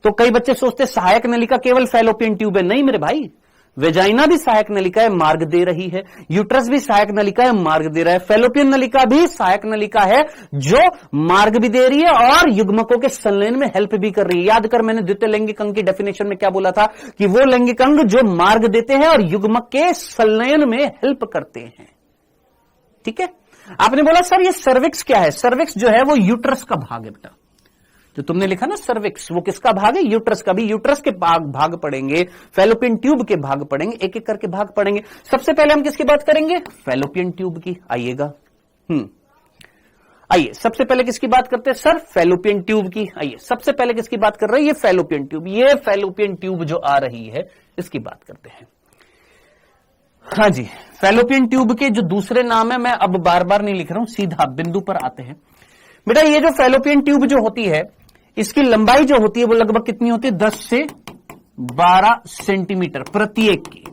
S1: तो कई बच्चे सोचते हैं सहायक नलिका केवल फैलोपियन ट्यूब है। नहीं मेरे भाई, वेजाइना भी सहायक नलिका है, मार्ग दे रही है। यूट्रस भी सहायक नलिका है, मार्ग दे रहा है। फेलोपियन नलिका भी सहायक नलिका है जो मार्ग भी दे रही है और युग्मकों के संलयन में हेल्प भी कर रही है। याद कर, मैंने द्वितीय लैंगिक अंग की डेफिनेशन में क्या बोला था कि वो लैंगिक अंग जो मार्ग देते हैं और युग्मक के संलयन में हेल्प करते हैं। ठीक है, आपने बोला सर ये सर्विक्स क्या है? सर्विक्स जो है वो यूट्रस का भाग है बेटा। जो तुमने लिखा ना सर्विक्स, वो किसका भाग है? यूट्रस का। भी यूट्रस के भाग पढ़ेंगे, फेलोपियन ट्यूब के भाग पढ़ेंगे, एक एक करके भाग पढ़ेंगे। सबसे पहले हम किसकी बात करेंगे? फेलोपियन ट्यूब की। आइएगा, आइए सबसे पहले किसकी बात करते हैं सर? फेलोपियन ट्यूब की। आइए सबसे पहले किसकी बात कर रहे हैं? ये फेलोपियन ट्यूब। ये फेलोपियन ट्यूब जो आ रही है इसकी बात करते हैं। हाँ जी, फेलोपियन ट्यूब के जो दूसरे नाम है, मैं अब बार बार नहीं लिख रहा हूं, सीधा बिंदु पर आते हैं। बेटा ये जो फेलोपियन ट्यूब जो होती है, इसकी लंबाई जो होती है वो लगभग कितनी होती है? 10 से 12 सेंटीमीटर प्रत्येक की।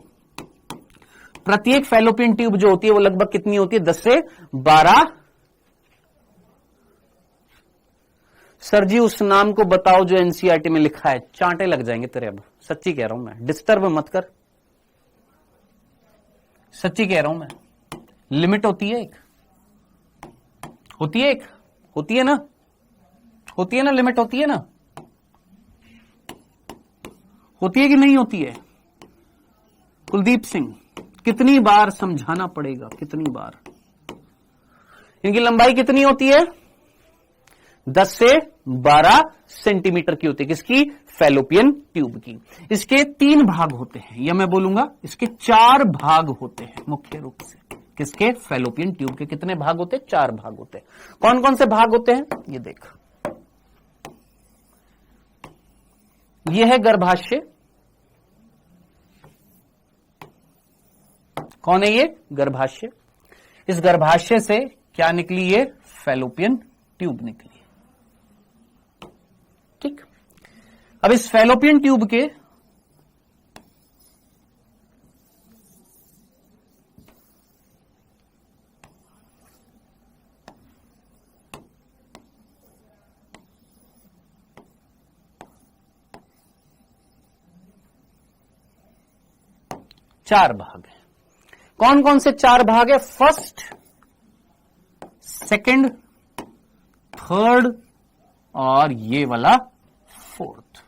S1: प्रत्येक फेलोपियन ट्यूब जो होती है वो लगभग कितनी होती है? 10 से 12। सर जी उस नाम को बताओ जो एनसीईआरटी में लिखा है। चांटे लग जाएंगे तेरे, अब सच्ची कह रहा हूं मैं, डिस्टर्ब मत कर, सच्ची कह रहा हूं मैं। लिमिट होती है एक, होती है एक, होती है ना, होती है ना, लिमिट होती है ना, होती है कि नहीं होती है? कुलदीप सिंह, कितनी बार समझाना पड़ेगा, कितनी बार? इनकी लंबाई कितनी होती है? 10 से 12 सेंटीमीटर की होती है। किसकी? फेलोपियन ट्यूब की। इसके 3 भाग होते हैं, या मैं बोलूंगा इसके 4 भाग होते हैं मुख्य रूप से। किसके? फेलोपियन ट्यूब के कितने भाग होते हैं? 4 भाग होते हैं। कौन कौन से भाग होते हैं? ये देख, ये है गर्भाशय। कौन है ये? गर्भाशय। इस गर्भाशय से क्या निकली? ये फेलोपियन ट्यूब निकली। ठीक, अब इस फेलोपियन ट्यूब के चार भाग हैं। कौन कौन से 4 भाग है? फर्स्ट, सेकंड, थर्ड और ये वाला फोर्थ।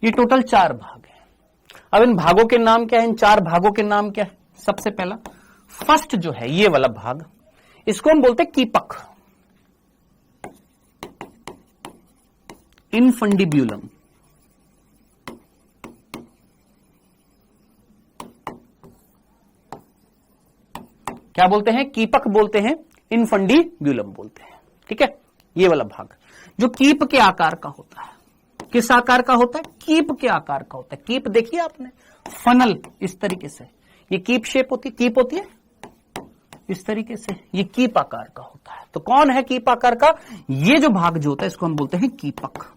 S1: ये टोटल 4 भाग है। अब इन भागों के नाम क्या है? इन 4 भागों के नाम क्या है? सबसे पहला फर्स्ट जो है ये वाला भाग, इसको हम बोलते हैं कीपक, इनफंडिब्यूलम। क्या बोलते हैं? कीपक बोलते हैं, इनफंडिब्यूलम बोलते हैं। ठीक है, ये वाला भाग जो कीप के आकार का होता है। किस आकार का होता है? कीप के आकार का होता है। कीप देखिए आपने, फनल इस तरीके से, ये कीप शेप होती है, कीप होती है इस तरीके से, ये कीप आकार का होता है। तो कौन है कीप आकार का? ये जो भाग जो होता है इसको हम बोलते हैं कीपक।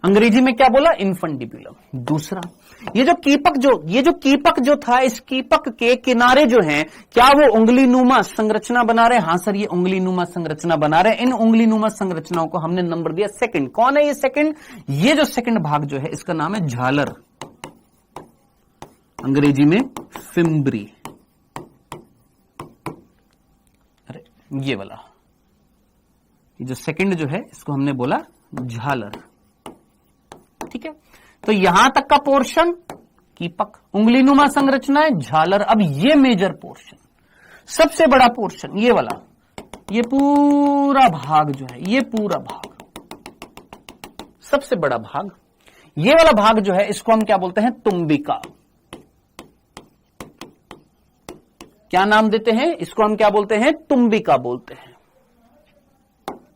S1: अंग्रेजी में क्या बोला? इनफंडिब्यूलम। दूसरा, ये जो कीपक जो था, इस कीपक के किनारे जो हैं, क्या वो उंगली नुमा संरचना बना रहे हैं? हाँ सर, ये उंगली नुमा संरचना बना रहे हैं। इन उंगली नुमा संरचनाओं को हमने नंबर दिया सेकंड। कौन है ये सेकंड? ये जो सेकंड भाग जो है इसका नाम है झालर, अंग्रेजी में फिम्ब्री। अरे ये वाला, ये जो सेकंड जो है इसको हमने बोला झालर। ठीक है, तो यहां तक का पोर्शन कीपक, उंगलीनुमा संरचना है झालर। अब ये मेजर पोर्शन, सबसे बड़ा पोर्शन ये वाला, ये पूरा भाग जो है, ये पूरा भाग, सबसे बड़ा भाग, ये वाला भाग जो है इसको हम क्या बोलते हैं? तुम्बिका। क्या नाम देते हैं इसको? हम क्या बोलते हैं? तुम्बिका बोलते हैं।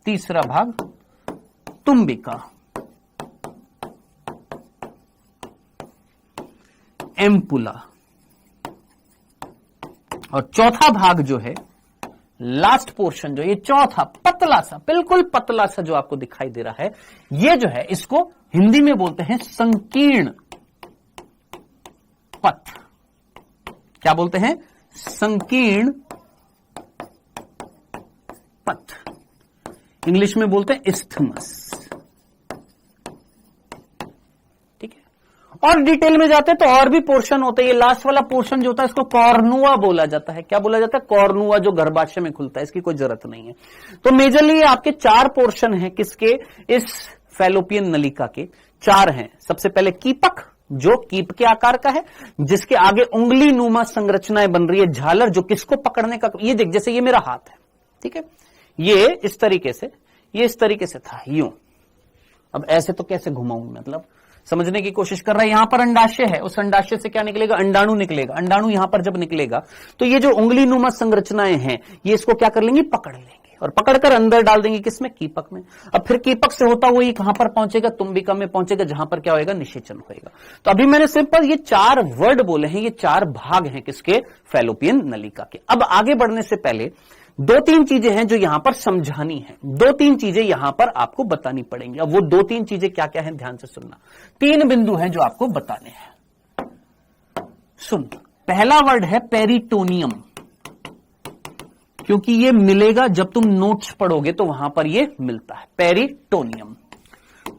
S1: तीसरा भाग तुम्बिका, एम्पुला। और चौथा भाग जो है, लास्ट पोर्शन जो, ये चौथा पतला सा, बिल्कुल पतला सा जो आपको दिखाई दे रहा है, ये जो है इसको हिंदी में बोलते हैं संकीर्ण पथ। क्या बोलते हैं? संकीर्ण पथ। इंग्लिश में बोलते हैं इस्थमस। और डिटेल में जाते हैं तो और भी पोर्शन होते हैं। ये लास्ट वाला पोर्शन जो होता है इसको कॉर्नुआ बोला जाता है। क्या बोला जाता है? कॉर्नुआ, जो गर्भाशय में खुलता है। इसकी कोई जरूरत नहीं है। तो मेजरली आपके 4 पोर्शन हैं। किसके? इस फैलोपियन नलिका के 4 हैं। सबसे पहले कीपक, जो कीप के आकार का है, जिसके आगे उंगली नुमा संरचनाएं बन रही है, झालर, जो किसको पकड़ने का, ये देख, जैसे ये मेरा हाथ है, ठीक है, ये इस तरीके से, ये इस तरीके से था, यूं। अब ऐसे तो कैसे घुमाऊं, मतलब समझने की कोशिश कर रहा है। यहां पर अंडाशय है, उस अंडाशय से क्या निकलेगा? अंडाणु निकलेगा। अंडाणु यहां पर जब निकलेगा तो ये जो उंगली नुमा संरचनाएं हैं, ये इसको क्या कर लेंगी? पकड़ लेंगे और पकड़कर अंदर डाल देंगे। किसमें? कीपक में। अब फिर कीपक से होता हुआ ये कहां पर पहुंचेगा? तुम्बिका में पहुंचेगा, जहां पर क्या होगा? निषेचन होगा। तो अभी मैंने सिंपल ये 4 वर्ड बोले हैं, ये 4 भाग हैं किसके? फैलोपियन नलिका के। अब आगे बढ़ने से पहले 2-3 चीजें हैं जो यहां पर समझानी है। 2-3 चीजें यहां पर आपको बतानी पड़ेंगी। अब वो 2-3 चीजें क्या क्या है, ध्यान से सुनना। 3 बिंदु हैं जो आपको बताने हैं। सुन, पहला वर्ड है पेरिटोनियम, क्योंकि ये मिलेगा जब तुम नोट्स पढ़ोगे तो वहां पर ये मिलता है, पेरिटोनियम।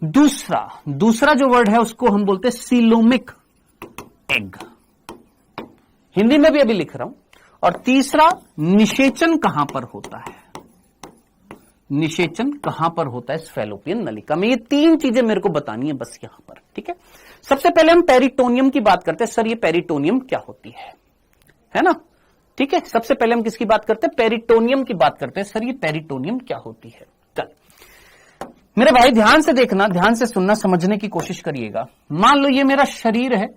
S1: दूसरा जो वर्ड है उसको हम बोलते हैं सीलोमिक एग, हिंदी में भी अभी लिख रहा हूं। और तीसरा, निषेचन कहां पर होता है? निषेचन कहां पर होता है इस फैलोपियन नलिका में? ये 3 चीजें मेरे को बतानी है बस यहां पर, ठीक है। सबसे पहले हम पेरिटोनियम की बात करते हैं। सर ये पेरिटोनियम क्या होती है ना? ठीक है, सबसे पहले हम किसकी बात करते हैं? पेरिटोनियम की बात करते हैं। सर ये पेरिटोनियम क्या होती है? चल मेरे भाई ध्यान से देखना, ध्यान से सुनना, समझने की कोशिश करिएगा। मान लो ये मेरा शरीर है,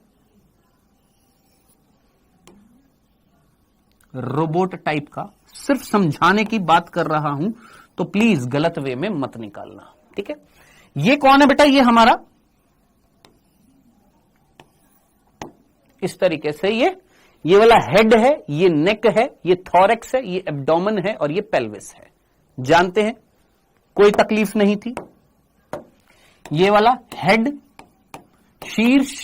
S1: रोबोट टाइप का, सिर्फ समझाने की बात कर रहा हूं तो प्लीज गलत वे में मत निकालना, ठीक है। ये कौन है बेटा? ये हमारा इस तरीके से ये वाला हेड है, ये नेक है, ये थॉरेक्स है, ये एब्डोमेन है और ये पेल्विस है। जानते हैं, कोई तकलीफ नहीं थी। ये वाला हेड, शीर्ष,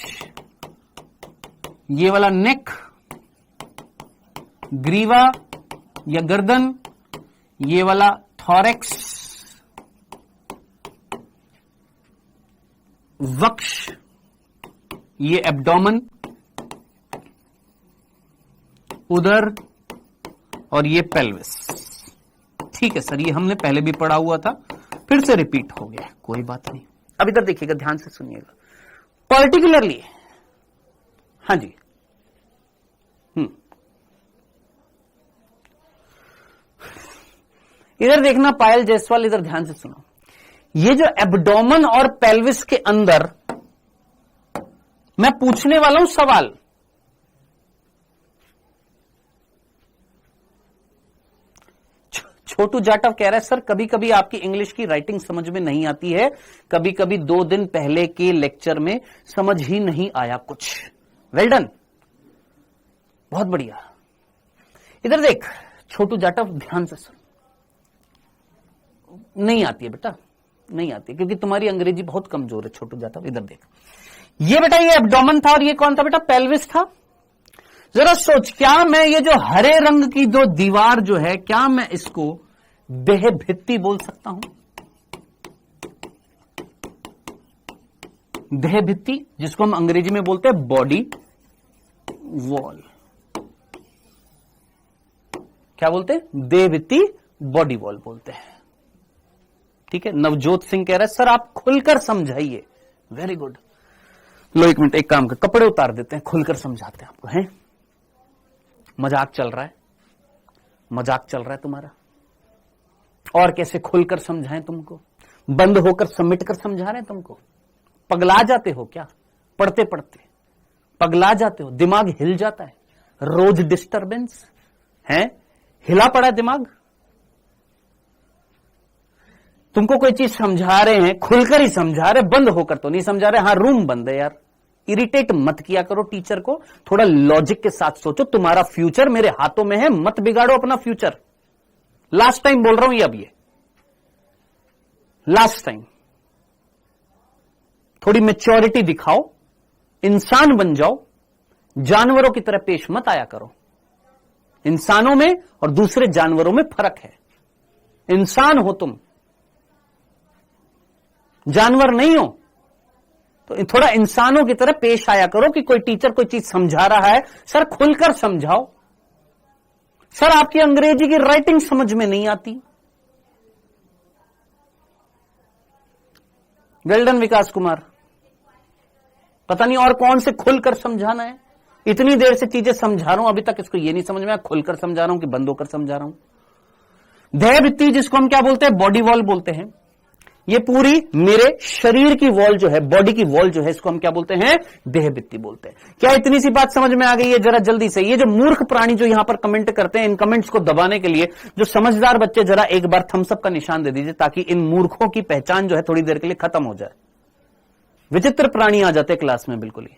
S1: ये वाला नेक, ग्रीवा या गर्दन, ये वाला थॉरेक्स, वक्ष, ये एब्डोमेन, उदर और ये पेल्विस। ठीक है सर, ये हमने पहले भी पढ़ा हुआ था, फिर से रिपीट हो गया, कोई बात नहीं। अब इधर देखिएगा, ध्यान से सुनिएगा पर्टिकुलरली। हाँ जी, इधर देखना पायल जायसवाल, इधर ध्यान से सुनो। ये जो एब्डोमेन और पेल्विस के अंदर मैं पूछने वाला हूं सवाल, छोटू जाटव कह रहा है सर कभी कभी आपकी इंग्लिश की राइटिंग समझ में नहीं आती है, कभी कभी 2 दिन पहले के लेक्चर में समझ ही नहीं आया कुछ। वेल डन, बहुत बढ़िया। इधर देख छोटू जाटव, ध्यान से सुन। नहीं आती है बेटा, नहीं आती है, क्योंकि तुम्हारी अंग्रेजी बहुत कमजोर है छोटू जाटव। इधर देख, ये बेटा ये एब्डोमेन था और ये कौन था बेटा? पेल्विस था। जरा सोच, क्या मैं ये जो हरे रंग की जो दीवार जो है, क्या मैं इसको देह भित्ति बोल सकता हूं? देह भित्ति, जिसको हम अंग्रेजी में बोलते हैं बॉडी वॉल। क्या बोलते हैं? देह भित्ति, बॉडी वॉल बोलते हैं। ठीक है, नवजोत सिंह कह रहा है सर आप खुलकर समझाइए। Very good. लो एक मिनट, एक काम कर, कपड़े उतार देते हैं, खुलकर समझाते हैं आपको। हैं, मजाक चल रहा है, मजाक चल रहा है तुम्हारा। और कैसे खुलकर समझाएं तुमको? बंद होकर सबमिट कर समझा रहे हैं तुमको? पगला जाते हो क्या? पढ़ते पढ़ते पगला जाते हो, दिमाग हिल जाता है, रोज डिस्टरबेंस है, हिला पड़ा है दिमाग। तुमको कोई चीज समझा रहे हैं, खुलकर ही समझा रहे, बंद होकर तो नहीं समझा रहे। हाँ, रूम बंद है यार, इरिटेट मत किया करो टीचर को, थोड़ा लॉजिक के साथ सोचो। तुम्हारा फ्यूचर मेरे हाथों में है, मत बिगाड़ो अपना फ्यूचर। लास्ट टाइम बोल रहा हूं ये, अब ये लास्ट टाइम। थोड़ी मैच्योरिटी दिखाओ, इंसान बन जाओ, जानवरों की तरह पेश मत आया करो। इंसानों में और दूसरे जानवरों में फर्क है। इंसान हो तुम, जानवर नहीं हो। तो थोड़ा इंसानों की तरह पेश आया करो कि कोई टीचर कोई चीज समझा रहा है, सर खुलकर समझाओ। सर आपकी अंग्रेजी की राइटिंग समझ में नहीं आती। वेल्डन विकास कुमार, पता नहीं और कौन से खुलकर समझाना है। इतनी देर से चीजें समझा रहा हूं, अभी तक इसको ये नहीं समझ में आया खुलकर समझा रहा हूं कि बंद होकर समझा रहा हूं। देह भित्ति जिसको हम क्या बोलते हैं, बॉडी वॉल बोलते हैं। ये पूरी मेरे शरीर की वॉल जो है, बॉडी की वॉल जो है, इसको हम क्या बोलते हैं, देह भित्ति बोलते हैं। क्या इतनी सी बात समझ में आ गई है? जरा जल्दी से, ये जो मूर्ख प्राणी जो यहां पर कमेंट करते हैं, इन कमेंट्स को दबाने के लिए जो समझदार बच्चे जरा एक बार थम्स अप का निशान दे दीजिए, ताकि इन मूर्खों की पहचान जो है थोड़ी देर के लिए खत्म हो जाए। विचित्र प्राणी आ जाते क्लास में बिल्कुल ही।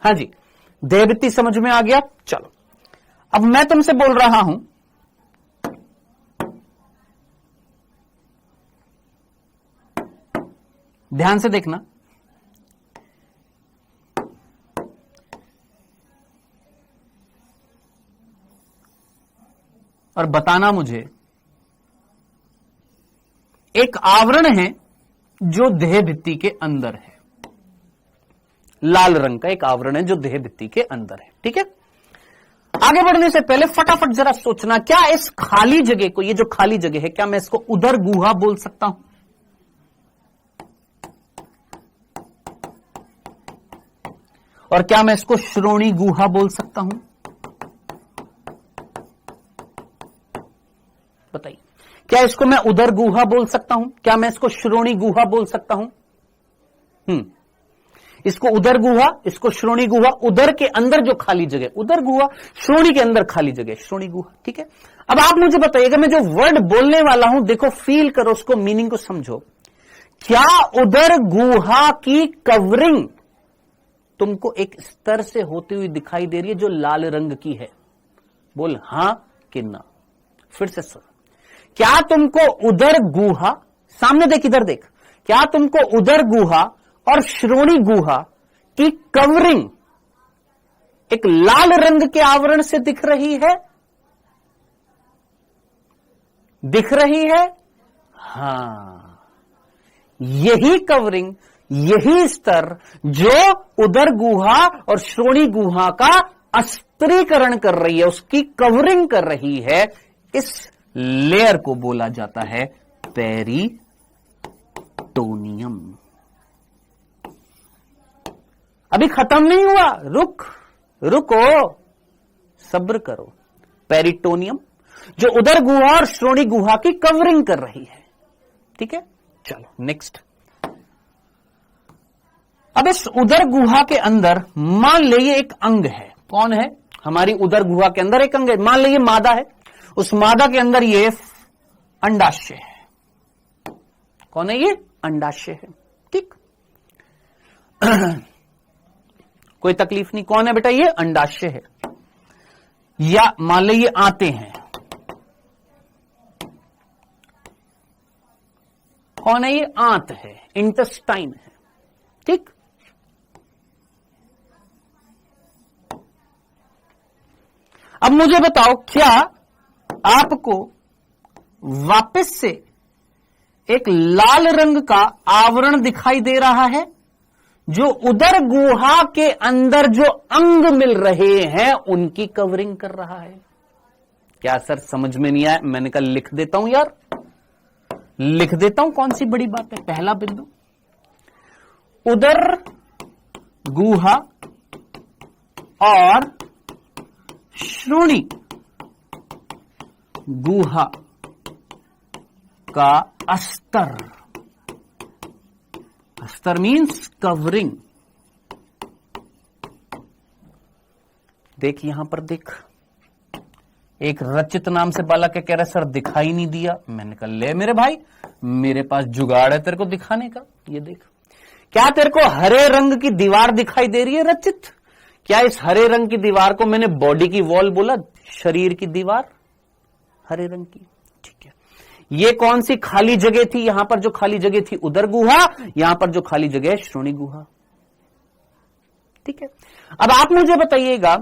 S1: हाँ जी, देहभित्ति समझ में आ गया। चलो अब मैं तुमसे बोल रहा हूं, ध्यान से देखना। और बताना मुझे, एक आवरण है जो देह भित्ति के अंदर है, लाल रंग का एक आवरण है जो देह भित्ति के अंदर है। ठीक है, आगे बढ़ने से पहले फटाफट जरा सोचना, क्या इस खाली जगह को, ये जो खाली जगह है, क्या मैं इसको उदर गुहा बोल सकता हूं? और क्या मैं इसको श्रोणी गुहा बोल सकता हूं? बताइए, क्या इसको मैं उदर गुहा बोल सकता हूं? क्या मैं इसको श्रोणी गुहा बोल सकता हूं? इसको उदर गुहा, इसको श्रोणी गुहा। उदर के अंदर जो खाली जगह उदर गुहा, श्रोणी के अंदर खाली जगह श्रोणी गुहा। ठीक है, अब आप मुझे बताइएगा, मैं जो वर्ड बोलने वाला हूं, देखो फील करो उसको, मीनिंग को समझो। क्या उदर गुहा की कवरिंग तुमको एक स्तर से होती हुई दिखाई दे रही है जो लाल रंग की है? बोल हां कि ना। फिर से सुन, क्या तुमको उदर गुहा, सामने देख, इधर देख, क्या तुमको उदर गुहा और श्रोणी गुहा की कवरिंग एक लाल रंग के आवरण से दिख रही है? दिख रही है? हां, यही कवरिंग, यही स्तर जो उदर गुहा और श्रोणी गुहा का अस्त्रीकरण कर रही है, उसकी कवरिंग कर रही है, इस लेयर को बोला जाता है पेरिटोनियम। अभी खत्म नहीं हुआ, रुको, सब्र करो। पेरिटोनियम जो उदर गुहा और श्रोणी गुहा की कवरिंग कर रही है। ठीक है, चलो नेक्स्ट। अब इस उदर गुहा के अंदर मान लीजिए एक अंग है। कौन है? हमारी उदर गुहा के अंदर एक अंग है, मान लीजिए मादा है। उस मादा के अंदर ये अंडाशय है। कौन है ये? अंडाशय है। ठीक, कोई तकलीफ नहीं। कौन है बेटा? ये अंडाशय है। या मान लीजिए ये आते हैं। कौन है ये? आंत है, इंटेस्टाइन है। ठीक, अब मुझे बताओ, क्या आपको वापस से एक लाल रंग का आवरण दिखाई दे रहा है जो उदर गुहा के अंदर जो अंग मिल रहे हैं उनकी कवरिंग कर रहा है? क्या सर समझ में नहीं आया? मैंने कहा लिख देता हूं यार, लिख देता हूं, कौन सी बड़ी बात है। पहला बिंदु, उदर गुहा और श्रोणी गुहा का अस्तर, अस्तर मीन्स कवरिंग। देख यहां पर देख, एक रचित नाम से बालक क्या कह रहा है, सर दिखाई नहीं दिया। मैंने कहा ले मेरे भाई, मेरे पास जुगाड़ है तेरे को दिखाने का। ये देख, क्या तेरे को हरे रंग की दीवार दिखाई दे रही है रचित? क्या इस हरे रंग की दीवार को मैंने बॉडी की वॉल बोला? शरीर की दीवार हरे रंग की। ठीक है, ये कौन सी खाली जगह थी? यहां पर जो खाली जगह थी उदर गुहा, यहां पर जो खाली जगह है श्रोणी गुहा। ठीक है, अब आप मुझे बताइएगा,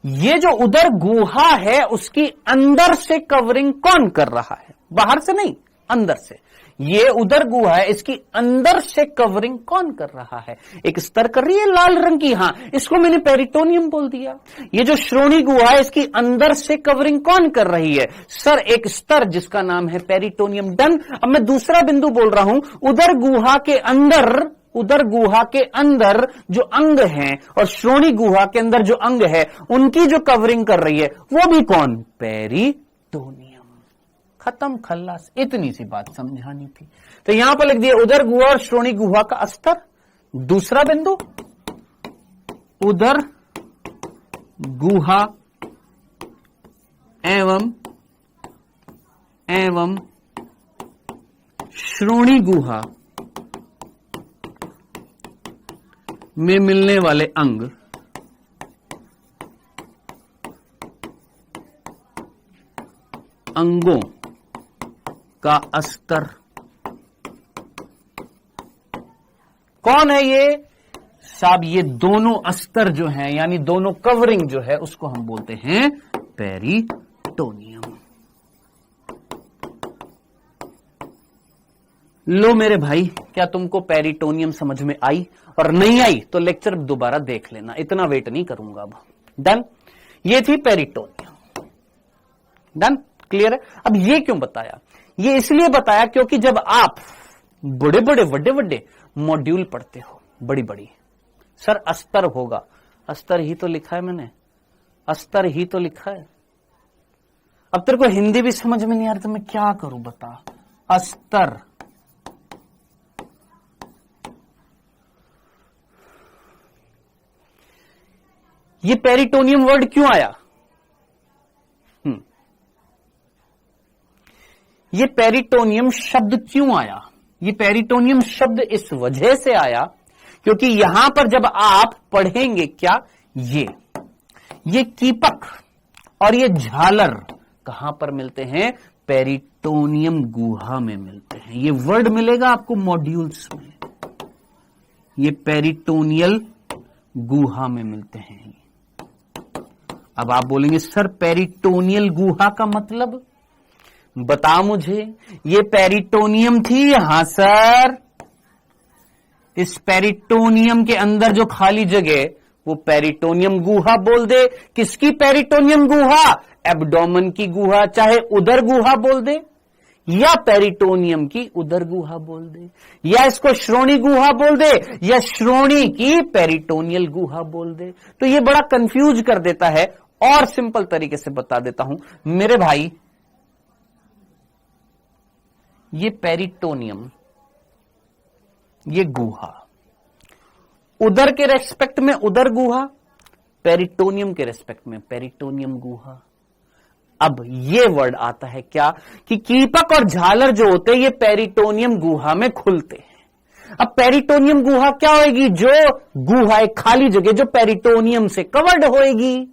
S1: ये जो उदर गुहा है उसकी अंदर से कवरिंग कौन कर रहा है? बाहर से नहीं, अंदर से। ये उदर गुहा है, इसकी अंदर से कवरिंग कौन कर रहा है? एक स्तर कर रही है लाल रंग की, हां, इसको मैंने पेरिटोनियम बोल दिया। ये जो श्रोणी गुहा है, इसकी अंदर से कवरिंग कौन कर रही है? सर, एक स्तर जिसका नाम है पेरिटोनियम। डन। अब मैं दूसरा बिंदु बोल रहा हूं, उदर गुहा के अंदर जो अंग हैं और श्रोणी गुहा के अंदर जो अंग है, उनकी जो कवरिंग कर रही है वो भी कौन? पेरिटोनियम। खत्म, खल्लास। इतनी सी बात समझानी थी। तो यहां पर लिख दिया उदर गुहा और श्रोणी गुहा का अस्तर। दूसरा बिंदु, उदर गुहा एवं श्रोणी गुहा में मिलने वाले अंगों का अस्तर। कौन है ये? साहब, ये दोनों अस्तर जो हैं, यानी दोनों कवरिंग जो है, उसको हम बोलते हैं पेरिटोनियम। लो मेरे भाई, क्या तुमको पेरिटोनियम समझ में आई? और नहीं आई तो लेक्चर दोबारा देख लेना, इतना वेट नहीं करूंगा अब। डन। ये थी पेरिटोनियम। डन, क्लियर है? अब ये क्यों बताया? ये इसलिए बताया क्योंकि जब आप बड़े बड़े मॉड्यूल पढ़ते हो, बड़ी बड़ी, सर अस्तर होगा, अस्तर ही तो लिखा है मैंने, अस्तर ही तो लिखा है। अब तेरे को हिंदी भी समझ में नहीं आ रही तो मैं क्या करूं बता? अस्तर। ये पेरिटोनियम वर्ड क्यों आया? ये पेरिटोनियम शब्द क्यों आया? ये पेरिटोनियम शब्द इस वजह से आया क्योंकि यहां पर जब आप पढ़ेंगे क्या, ये कीपक और ये झालर कहां पर मिलते हैं? पेरिटोनियम गुहा में मिलते हैं। ये वर्ड मिलेगा आपको मॉड्यूल्स में, ये पेरिटोनियल गुहा में मिलते हैं। अब आप बोलेंगे सर पेरिटोनियल गुहा का मतलब बता मुझे। ये पेरिटोनियम थी, हां सर। इस पेरिटोनियम के अंदर जो खाली जगह, वो पेरिटोनियम गुहा बोल दे। किसकी पेरिटोनियम गुहा? एब्डोमेन की गुहा, चाहे उदर गुहा बोल दे या पेरिटोनियम की उदर गुहा बोल दे, या इसको श्रोणी गुहा बोल दे या श्रोणी की पेरिटोनियल गुहा बोल दे। तो ये बड़ा कंफ्यूज कर देता है। और सिंपल तरीके से बता देता हूं मेरे भाई, ये पेरिटोनियम, ये गुहा, उदर के रेस्पेक्ट में उदर गुहा, पेरिटोनियम के रेस्पेक्ट में पेरिटोनियम गुहा। अब ये वर्ड आता है क्या कि कीपक और झालर जो होते हैं ये पेरिटोनियम गुहा में खुलते हैं। अब पेरिटोनियम गुहा क्या होगी? जो गुहा, एक खाली जगह जो पेरिटोनियम से कवर्ड होएगी।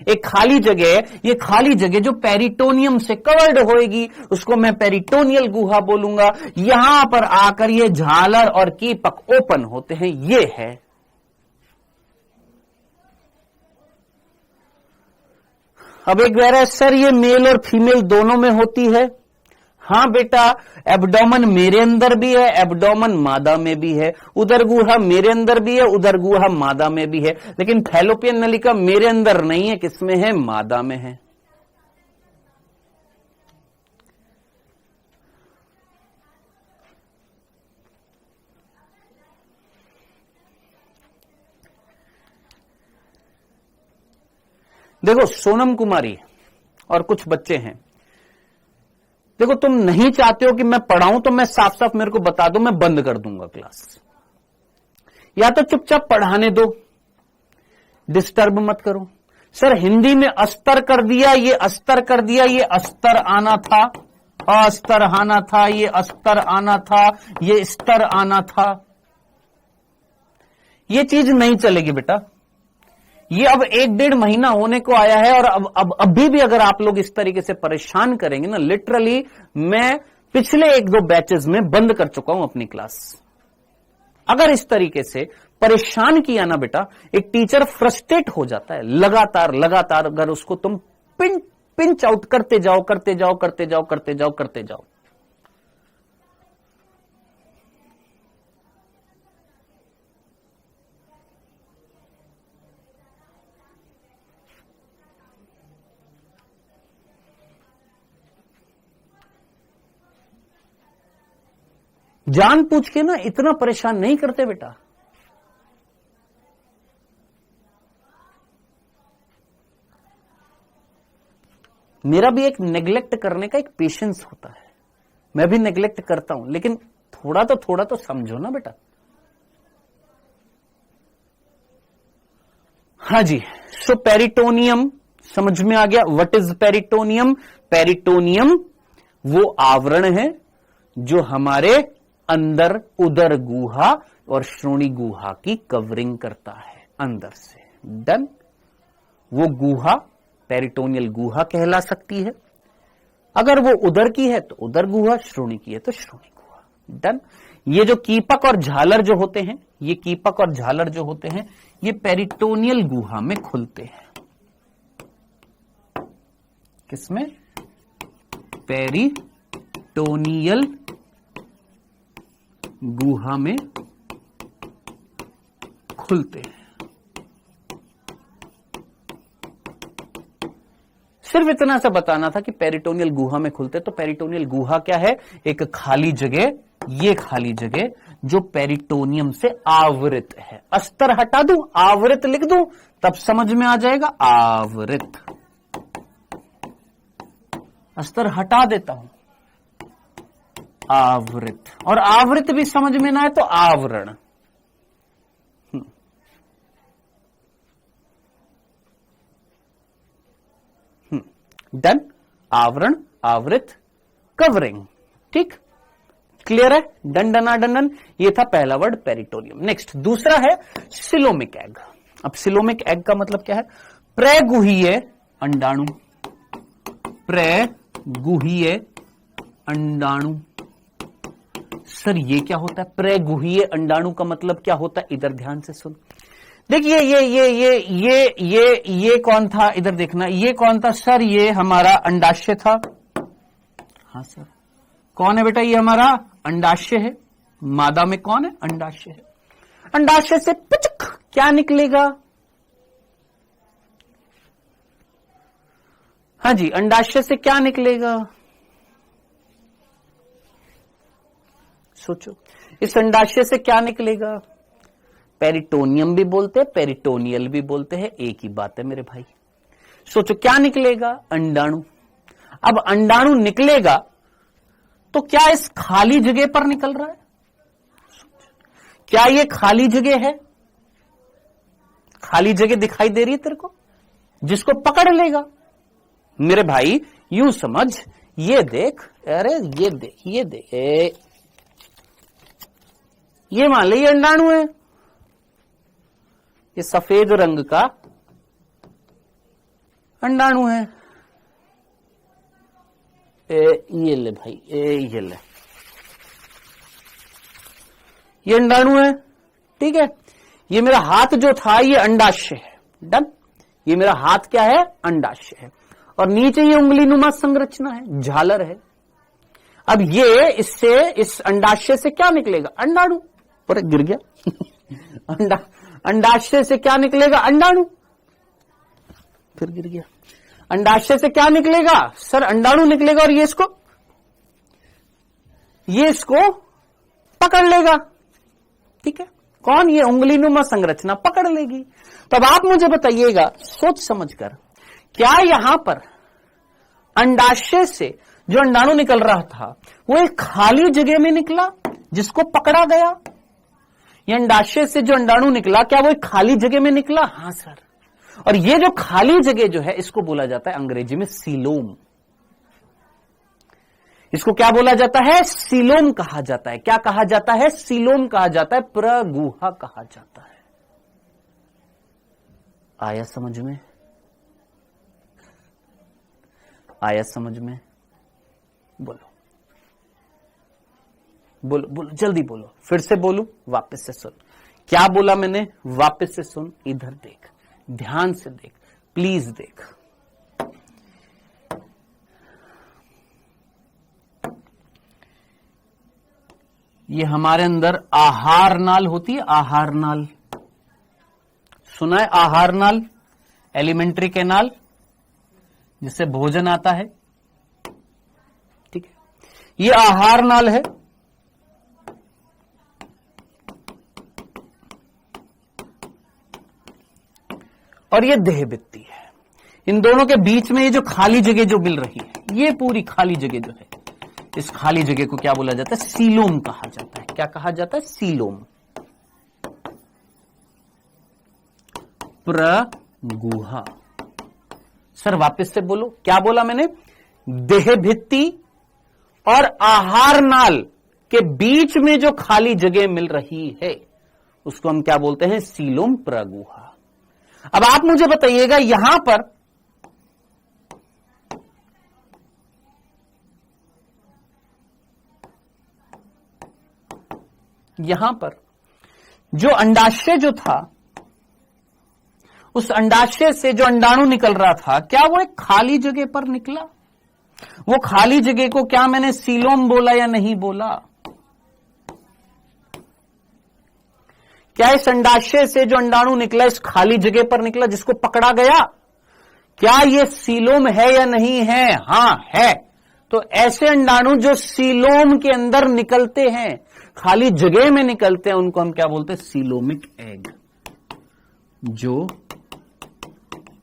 S1: एक खाली जगह, ये खाली जगह जो पेरिटोनियम से कवर्ड होएगी, उसको मैं पेरिटोनियल गुहा बोलूंगा। यहां पर आकर ये झालर और कीपक ओपन होते हैं। ये है अब एक कह रहा है सर ये मेल और फीमेल दोनों में होती है। हां बेटा, एब्डोमेन मेरे अंदर भी है, एब्डोमेन मादा में भी है, उदर गुहा मेरे अंदर भी है, उदर गुहा मादा में भी है, लेकिन फैलोपियन नलिका मेरे अंदर नहीं है। किसमें है? मादा में है। देखो सोनम कुमारी और कुछ बच्चे हैं, देखो तुम नहीं चाहते हो कि मैं पढ़ाऊं तो मैं साफ साफ मेरे को बता दो, मैं बंद कर दूंगा क्लास। या तो चुपचाप पढ़ाने दो, डिस्टर्ब मत करो। सर हिंदी में अस्तर कर दिया, ये अस्तर कर दिया, ये अस्तर आना था, अस्तर आना था, ये अस्तर आना था, ये स्तर आना था। ये चीज नहीं चलेगी बेटा। ये अब 1-1.5 महीना होने को आया है और अब अभी भी अगर आप लोग इस तरीके से परेशान करेंगे ना, लिटरली मैं पिछले 1-2 बैचेस में बंद कर चुका हूं अपनी क्लास। अगर इस तरीके से परेशान किया ना बेटा, एक टीचर फ्रस्ट्रेट हो जाता है। लगातार अगर उसको तुम पिंच आउट करते जाओ, करते जाओ, करते जाओ, करते जाओ, करते जाओ। जान पूछ के ना इतना परेशान नहीं करते बेटा। मेरा भी एक नेग्लेक्ट करने का एक पेशेंस होता है, मैं भी नेग्लेक्ट करता हूं, लेकिन थोड़ा तो समझो ना बेटा। हाँ जी, सो पेरिटोनियम समझ में आ गया। What is peritoneum? पेरिटोनियम वो आवरण है जो हमारे अंदर उदर गुहा और श्रोणि गुहा की कवरिंग करता है अंदर से। डन। वो गुहा पेरिटोनियल गुहा कहला सकती है। अगर वो उदर की है तो उदर गुहा, श्रोणि की है तो श्रोणि गुहा। डन। ये जो कीपक और झालर जो होते हैं, ये कीपक और झालर जो होते हैं, ये पेरिटोनियल गुहा में खुलते हैं। किसमें? पेरिटोनियल गुहा में खुलते हैं। सिर्फ इतना सा बताना था कि पेरिटोनियल गुहा में खुलते। तो पेरिटोनियल गुहा क्या है? एक खाली जगह, ये खाली जगह जो पेरिटोनियम से आवृत है। अस्तर हटा दूं, आवृत लिख दूं, तब समझ में आ जाएगा। आवृत, अस्तर हटा देता हूं, आवृत। और आवृत भी समझ में ना आए तो आवरण। डन। आवरण, आवृत, कवरिंग। ठीक, क्लियर है? डन डना डन। ये था पहला वर्ड पेरिटोनियम। नेक्स्ट दूसरा है सिलोमिक एग। अब सिलोमिक एग का मतलब क्या है? प्रेगुहीय अंडाणु। प्रेगुहीय अंडाणु। सर ये क्या होता है? प्रेगुहीय अंडाणु का मतलब क्या होता है? इधर ध्यान से सुन। देखिए ये कौन था? इधर देखना, ये कौन था सर? ये हमारा अंडाशय था। हाँ सर, कौन है बेटा? ये हमारा अंडाशय है। मादा में कौन है? अंडाशय है। अंडाशय से पुचक क्या निकलेगा? हाँ जी, अंडाशय से क्या निकलेगा? सोचो, इस अंडाशय से क्या निकलेगा? पेरिटोनियम भी बोलते हैं, पेरिटोनियल भी बोलते हैं, एक ही बात है मेरे भाई। सोचो क्या निकलेगा? अंडाणु। अब अंडाणु निकलेगा तो क्या इस खाली जगह पर निकल रहा है? क्या ये खाली जगह है? खाली जगह दिखाई दे रही है तेरे को, जिसको पकड़ लेगा? मेरे भाई यूं समझ, ये देख, अरे ये देख, ये देख, ये मान ले ये अंडाणु है, ये सफेद रंग का अंडाणु है। ये ले भाई, ये ले, ये अंडाणु है। ठीक है, ये मेरा हाथ जो था ये अंडाशय है। डन। ये मेरा हाथ क्या है? अंडाशय है। और नीचे ये उंगली नुमा संरचना है, झालर है। अब ये इससे, इस अंडाशय से क्या निकलेगा? अंडाणु। पर गिर गया। अंडाशय से क्या निकलेगा? अंडाणु। फिर गिर गया। अंडाशय से क्या निकलेगा? सर अंडाणु निकलेगा और ये इसको पकड़ लेगा। ठीक है, कौन? ये उंगली नुमा संरचना पकड़ लेगी। तब आप मुझे बताइएगा सोच समझकर, क्या यहां पर अंडाशय से जो अंडाणु निकल रहा था वो एक खाली जगह में निकला जिसको पकड़ा गया? ये अंडाशय से जो अंडाणु निकला क्या वो एक खाली जगह में निकला? हां सर। और ये जो खाली जगह जो है इसको बोला जाता है अंग्रेजी में सीलोम। इसको क्या बोला जाता है? सीलोम कहा जाता है। क्या कहा जाता है? सीलोम कहा जाता है, प्रगुहा कहा जाता है। आया समझ में? आया समझ में? बोलो बोलो बोलो, जल्दी बोलो। फिर से बोलूं? वापस से सुन। क्या बोला मैंने? वापस से सुन, इधर देख, ध्यान से देख, प्लीज देख। ये हमारे अंदर आहार नाल होती है, आहार नाल सुना है, आहार नाल, एलिमेंट्री कैनाल जिससे भोजन आता है, ठीक है, ये आहार नाल है। और ये देह भित्ति है। इन दोनों के बीच में ये जो खाली जगह जो मिल रही है, ये पूरी खाली जगह जो है, इस खाली जगह को क्या बोला जाता है? सीलोम कहा जाता है। क्या कहा जाता है? सीलोम। प्रगुहा। सर वापस से बोलो, क्या बोला मैंने? देह भित्ति और आहार नाल के बीच में जो खाली जगह मिल रही है उसको हम क्या बोलते हैं? सीलोम प्रगुहा। अब आप मुझे बताइएगा, यहां पर जो अंडाशय जो था, उस अंडाशय से जो अंडाणु निकल रहा था, क्या वो एक खाली जगह पर निकला? वो खाली जगह को क्या मैंने सीलोम बोला या नहीं बोला? क्या इस अंडाशय से जो अंडाणु निकला इस खाली जगह पर निकला जिसको पकड़ा गया? क्या ये सीलोम है या नहीं है? हां है। तो ऐसे अंडाणु जो सीलोम के अंदर निकलते हैं, खाली जगह में निकलते हैं, उनको हम क्या बोलते हैं? सीलोमिक एग, जो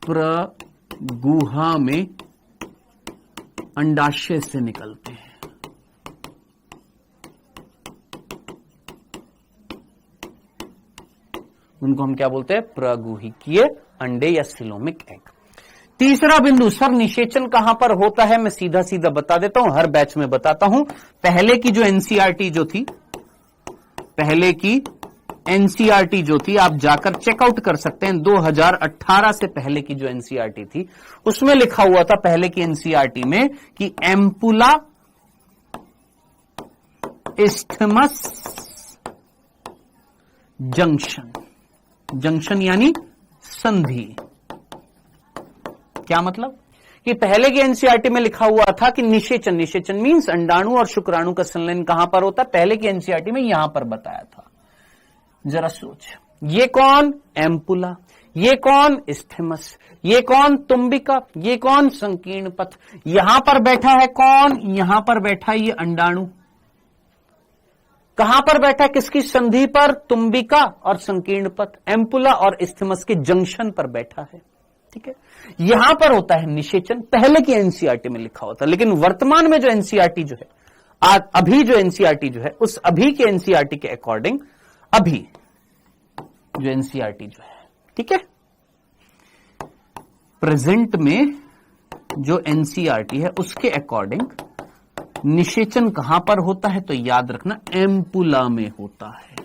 S1: प्रगुहा में अंडाशय से निकलते हैं। उनको हम क्या बोलते हैं? प्रगुहिकीय अंडे या सीलोमिक एग। तीसरा बिंदु, सर निषेचन कहां पर होता है? मैं सीधा सीधा बता देता हूं, हर बैच में बताता हूं। पहले की जो एनसीईआरटी जो थी, पहले की एनसीईआरटी जो थी, आप जाकर चेकआउट कर सकते हैं। 2018 से पहले की जो एनसीईआरटी थी, उसमें लिखा हुआ था पहले की एनसीईआरटी में कि एम्पुला इस्थमस जंक्शन, जंक्शन यानी संधि। क्या मतलब? कि पहले की एनसीईआरटी में लिखा हुआ था कि निषेचन, निषेचन मींस अंडाणु और शुक्राणु का संलयन कहां पर होता है? पहले की एनसीईआरटी में यहां पर बताया था। जरा सोच, ये कौन? एम्पुला, ये कौन? इस्थमस, ये कौन? तुम्बिका, ये कौन? संकीर्ण पथ। यहां पर बैठा है कौन? यहां पर बैठा है ये अंडाणु। कहां पर बैठा है? किसकी संधि पर? तुम्बिका और संकीर्ण पथ, एम्पुला और इस्थमस के जंक्शन पर बैठा है। ठीक है, यहां पर होता है निषेचन। पहले की एनसीईआरटी में लिखा होता है, लेकिन वर्तमान में जो एनसीईआरटी जो है, आज अभी जो एनसीईआरटी जो है, उस अभी के एनसीईआरटी के अकॉर्डिंग, अभी जो एनसीईआरटी जो है, ठीक है, प्रेजेंट में जो एनसीईआरटी है उसके अकॉर्डिंग निषेचन कहां पर होता है? तो याद रखना, एम्पुला में होता है।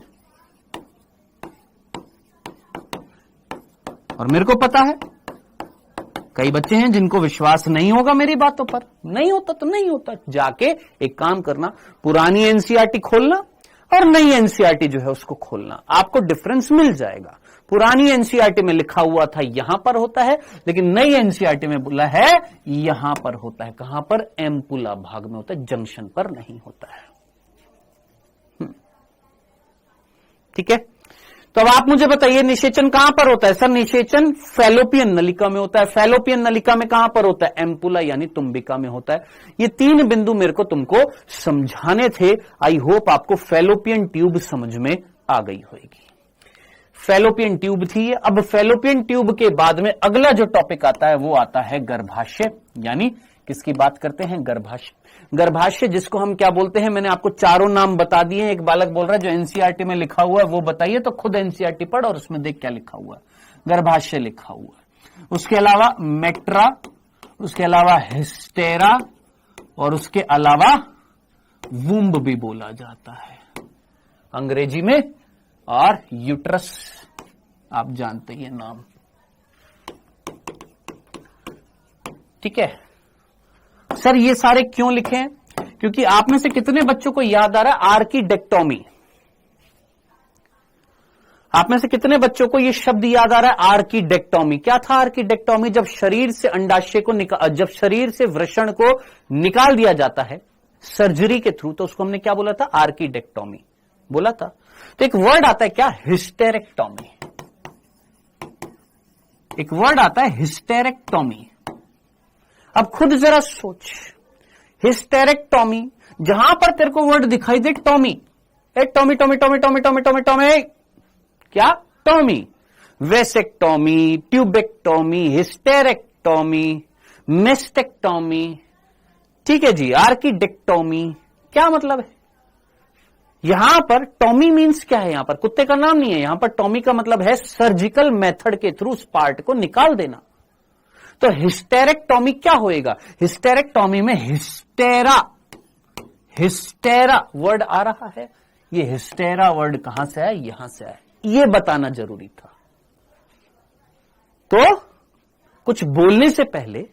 S1: और मेरे को पता है कई बच्चे हैं जिनको विश्वास नहीं होगा मेरी बातों पर। नहीं होता तो नहीं होता। जाके एक काम करना, पुरानी एनसीईआरटी खोलना और नई एनसीईआरटी जो है उसको खोलना, आपको डिफरेंस मिल जाएगा। पुरानी एनसीईआरटी में लिखा हुआ था यहां पर होता है, लेकिन नई एनसीईआरटी में बोला है यहां पर होता है। कहां पर? एम्पुला भाग में होता है, जंक्शन पर नहीं होता है। ठीक है, तो अब आप मुझे बताइए निषेचन कहां पर होता है? सर निषेचन फैलोपियन नलिका में होता है। फैलोपियन नलिका में कहां पर होता है? एम्पुला यानी तुम्बिका में होता है। ये तीन बिंदु मेरे को तुमको समझाने थे। आई होप आपको फैलोपियन ट्यूब समझ में आ गई होगी। फैलोपियन ट्यूब थी। अब फैलोपियन ट्यूब के बाद में अगला जो टॉपिक आता है वो आता है गर्भाशय, यानी किसकी बात करते हैं? गर्भाशय। गर्भाशय जिसको हम क्या बोलते हैं? मैंने आपको चारों नाम बता दिए हैं। एक बालक बोल रहा है जो एनसीईआरटी में लिखा हुआ है वो बताइए, तो खुद एनसीईआरटी पढ़ और उसमें देख क्या लिखा हुआ है। गर्भाशय लिखा हुआ है, उसके अलावा मेट्रा, उसके अलावा हिस्टेरा और उसके अलावा वुम्ब भी बोला जाता है अंग्रेजी में, और यूट्रस आप जानते हैं नाम। ठीक है सर, ये सारे क्यों लिखे हैं? क्योंकि आप में से कितने बच्चों को याद आ रहा है आर्किडेक्टोमी? आप में से कितने बच्चों को ये शब्द याद आ रहा है आर्किडेक्टोमी? क्या था आर्किडेक्टोमी? जब शरीर से अंडाशय को जब शरीर से वृषण को निकाल दिया जाता है सर्जरी के थ्रू, तो उसको हमने क्या बोला था? आर्किडेक्टोमी। बोला था। तो एक वर्ड आता है क्या, हिस्टेरेक्टोमी। एक वर्ड आता है हिस्टेरेक्टोमी। अब खुद जरा सोच, हिस्टेरेक्टोमी, जहां पर तेरे को वर्ड दिखाई दे टॉमी, ए tomy tomy tomy tomy tomy tomy tomy, क्या tomy, vasectomy, tubectomy, hysterectomy, mastectomy, ठीक है जी, आर्किडेक्टोमी, क्या मतलब है? यहां पर टॉमी मीन्स क्या है? यहां पर कुत्ते का नाम नहीं है, यहां पर टॉमी का मतलब है सर्जिकल मेथड के थ्रू उस पार्ट को निकाल देना। तो हिस्टेरेक्टोमी क्या होएगा? हिस्टेरेक्टोमी में हिस्टेरा, हिस्टेरा वर्ड आ रहा है। ये हिस्टेरा वर्ड कहां से है? यहां से है। ये बताना जरूरी था। तो कुछ बोलने से पहले,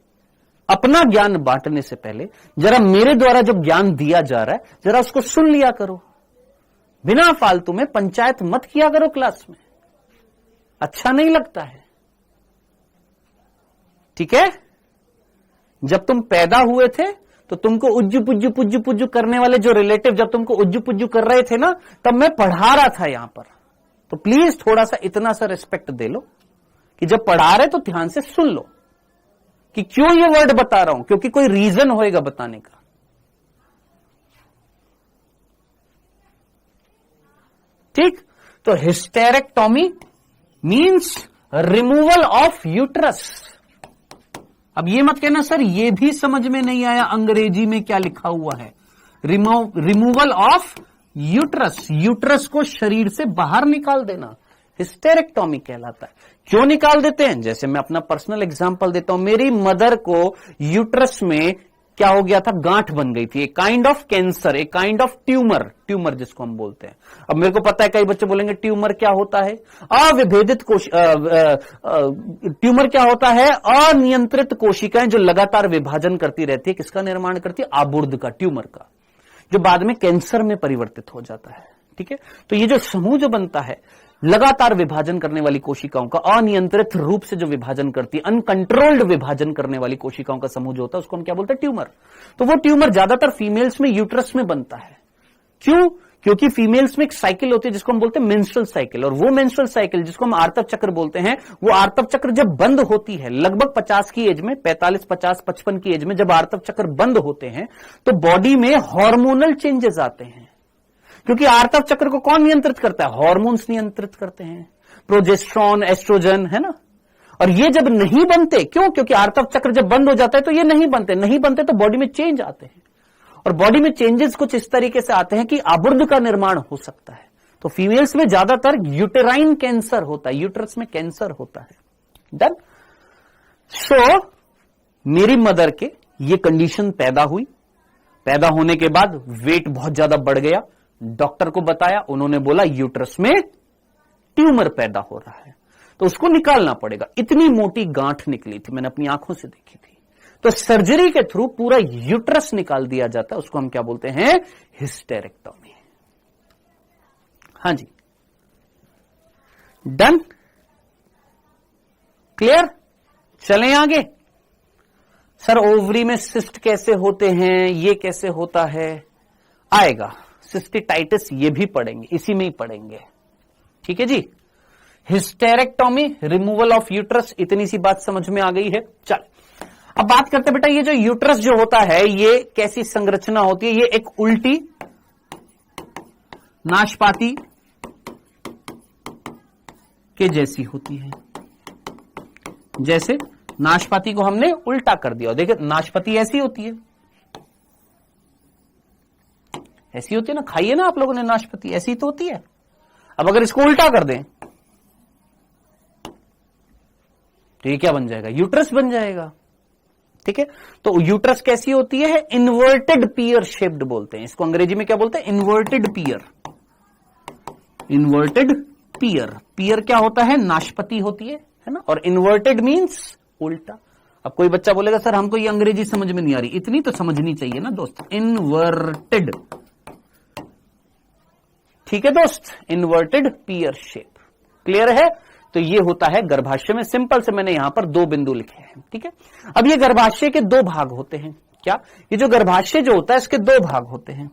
S1: अपना ज्ञान बांटने से पहले जरा मेरे द्वारा जो ज्ञान दिया जा रहा है जरा उसको सुन लिया करो। बिना फालतू में पंचायत मत किया करो क्लास में, अच्छा नहीं लगता है, ठीक है? जब तुम पैदा हुए थे तो तुमको उज्जू पुज्जू पुज्जू पुज्जू करने वाले जो रिलेटिव जब तुमको उज्जू पुज्जू कर रहे थे ना, तब मैं पढ़ा रहा था यहां पर। तो प्लीज थोड़ा सा इतना सा रिस्पेक्ट दे लो कि जब पढ़ा रहे तो ध्यान से सुन लो कि क्यों ये वर्ड बता रहा हूं, क्योंकि कोई रीजन होएगा बताने का। ठीक, तो hysterectomy means removal of uterus. अब ये मत कहना सर ये भी समझ में नहीं आया अंग्रेजी में क्या लिखा हुआ है। रिमूवल ऑफ यूट्रस, यूट्रस को शरीर से बाहर निकाल देना हिस्टेरेक्टोमी कहलाता है। क्यों निकाल देते हैं? जैसे मैं अपना पर्सनल एग्जांपल देता हूं, मेरी मदर को यूट्रस में क्या हो गया था? गांठ बन गई थी, a kind of cancer, a kind of tumour, tumour जिसको हम बोलते हैं। अब मेरे को पता है कई बच्चे बोलेंगे ट्यूमर क्या होता है? अविभेदित ट्यूमर क्या होता है? अनियंत्रित कोशिकाएं जो लगातार विभाजन करती रहती है, किसका निर्माण करती है? आबुर्द का, ट्यूमर का, जो बाद में कैंसर में परिवर्तित हो जाता है। ठीक है, तो ये जो समूह जो बनता है लगातार विभाजन करने वाली कोशिकाओं का, अनियंत्रित रूप से जो विभाजन करती है, अनकंट्रोल्ड विभाजन करने वाली कोशिकाओं का समूह जो होता है उसको हम क्या बोलते हैं? ट्यूमर। तो वो ट्यूमर ज्यादातर फीमेल्स में यूट्रस में बनता है। क्यों? क्योंकि फीमेल्स में एक साइकिल होती है जिसको हम बोलते हैं मेंस्ट्रुअल साइकिल, और वो मेंस्ट्रुअल साइकिल जिसको हम आर्तव चक्र बोलते हैं, वो आर्तव चक्र जब बंद होती है लगभग 50 की एज में, 45, 50, 55 की एज में जब आर्तव चक्र बंद होते हैं तो बॉडी में हार्मोनल चेंजेस आते हैं। क्योंकि आर्तव चक्र को कौन नियंत्रित करता है? हार्मोन्स नियंत्रित करते हैं, प्रोजेस्टेरोन, एस्ट्रोजन, है ना। और ये जब नहीं बनते, क्यों? क्योंकि आर्तव चक्र जब बंद हो जाता है तो ये नहीं बनते तो बॉडी में चेंज आते हैं, और बॉडी में चेंजेस कुछ इस तरीके से आते हैं कि आबुर्द का निर्माण हो सकता है। तो फीमेल्स में ज्यादातर यूटेराइन कैंसर होता है, यूट्रस में कैंसर होता है। डन। सो मेरी मदर के ये कंडीशन पैदा हुई, पैदा होने के बाद वेट बहुत ज्यादा बढ़ गया, डॉक्टर को बताया, उन्होंने बोला यूट्रस में ट्यूमर पैदा हो रहा है तो उसको निकालना पड़ेगा। इतनी मोटी गांठ निकली थी, मैंने अपनी आंखों से देखी थी। तो सर्जरी के थ्रू पूरा यूट्रस निकाल दिया जाता है, उसको हम क्या बोलते हैं? हिस्टेरेक्टोमी। हां जी, डन, क्लियर। चलें आगे। सर ओवरी में सिस्ट कैसे होते हैं, ये कैसे होता है? आएगा, सिस्टिटाइटिस ये भी पढ़ेंगे, इसी में ही पढ़ेंगे। ठीक है जी। हिस्टेरेक्टोमी, रिमूवल ऑफ यूट्रस, इतनी सी बात समझ में आ गई है। चल अब बात करते बेटा, ये जो यूट्रस जो होता है ये कैसी संरचना होती है? ये एक उल्टी नाशपाती के जैसी होती है। जैसे नाशपाती को हमने उल्टा कर दिया, देखिए नाशपाती ऐसी होती है, ऐसी होती है ना, खाइए ना आप लोगों ने नाशपाती, ऐसी तो होती है। अब अगर इसको उल्टा कर दें तो ये क्या बन जाएगा? यूट्रस बन जाएगा। ठीक है, तो यूट्रस कैसी होती है? इन्वर्टेड पियर शेप्ड बोलते हैं इसको, अंग्रेजी में क्या बोलते हैं? इन्वर्टेड पियर। इन्वर्टेड पियर, पियर क्या होता है? नाशपाती होती है ना, और इन्वर्टेड मींस उल्टा। अब कोई बच्चा बोलेगा सर हमको ये अंग्रेजी समझ में नहीं आ रही, इतनी तो समझनी चाहिए ना दोस्त। इन्वर्टेड, ठीक है दोस्त, इन्वर्टेड पियर शेप। क्लियर है? तो ये होता है गर्भाशय में। सिंपल से मैंने यहां पर 2 बिंदु लिखे हैं। ठीक है, अब ये गर्भाशय के 2 भाग होते हैं। क्या? ये जो गर्भाशय जो होता है इसके 2 भाग होते हैं।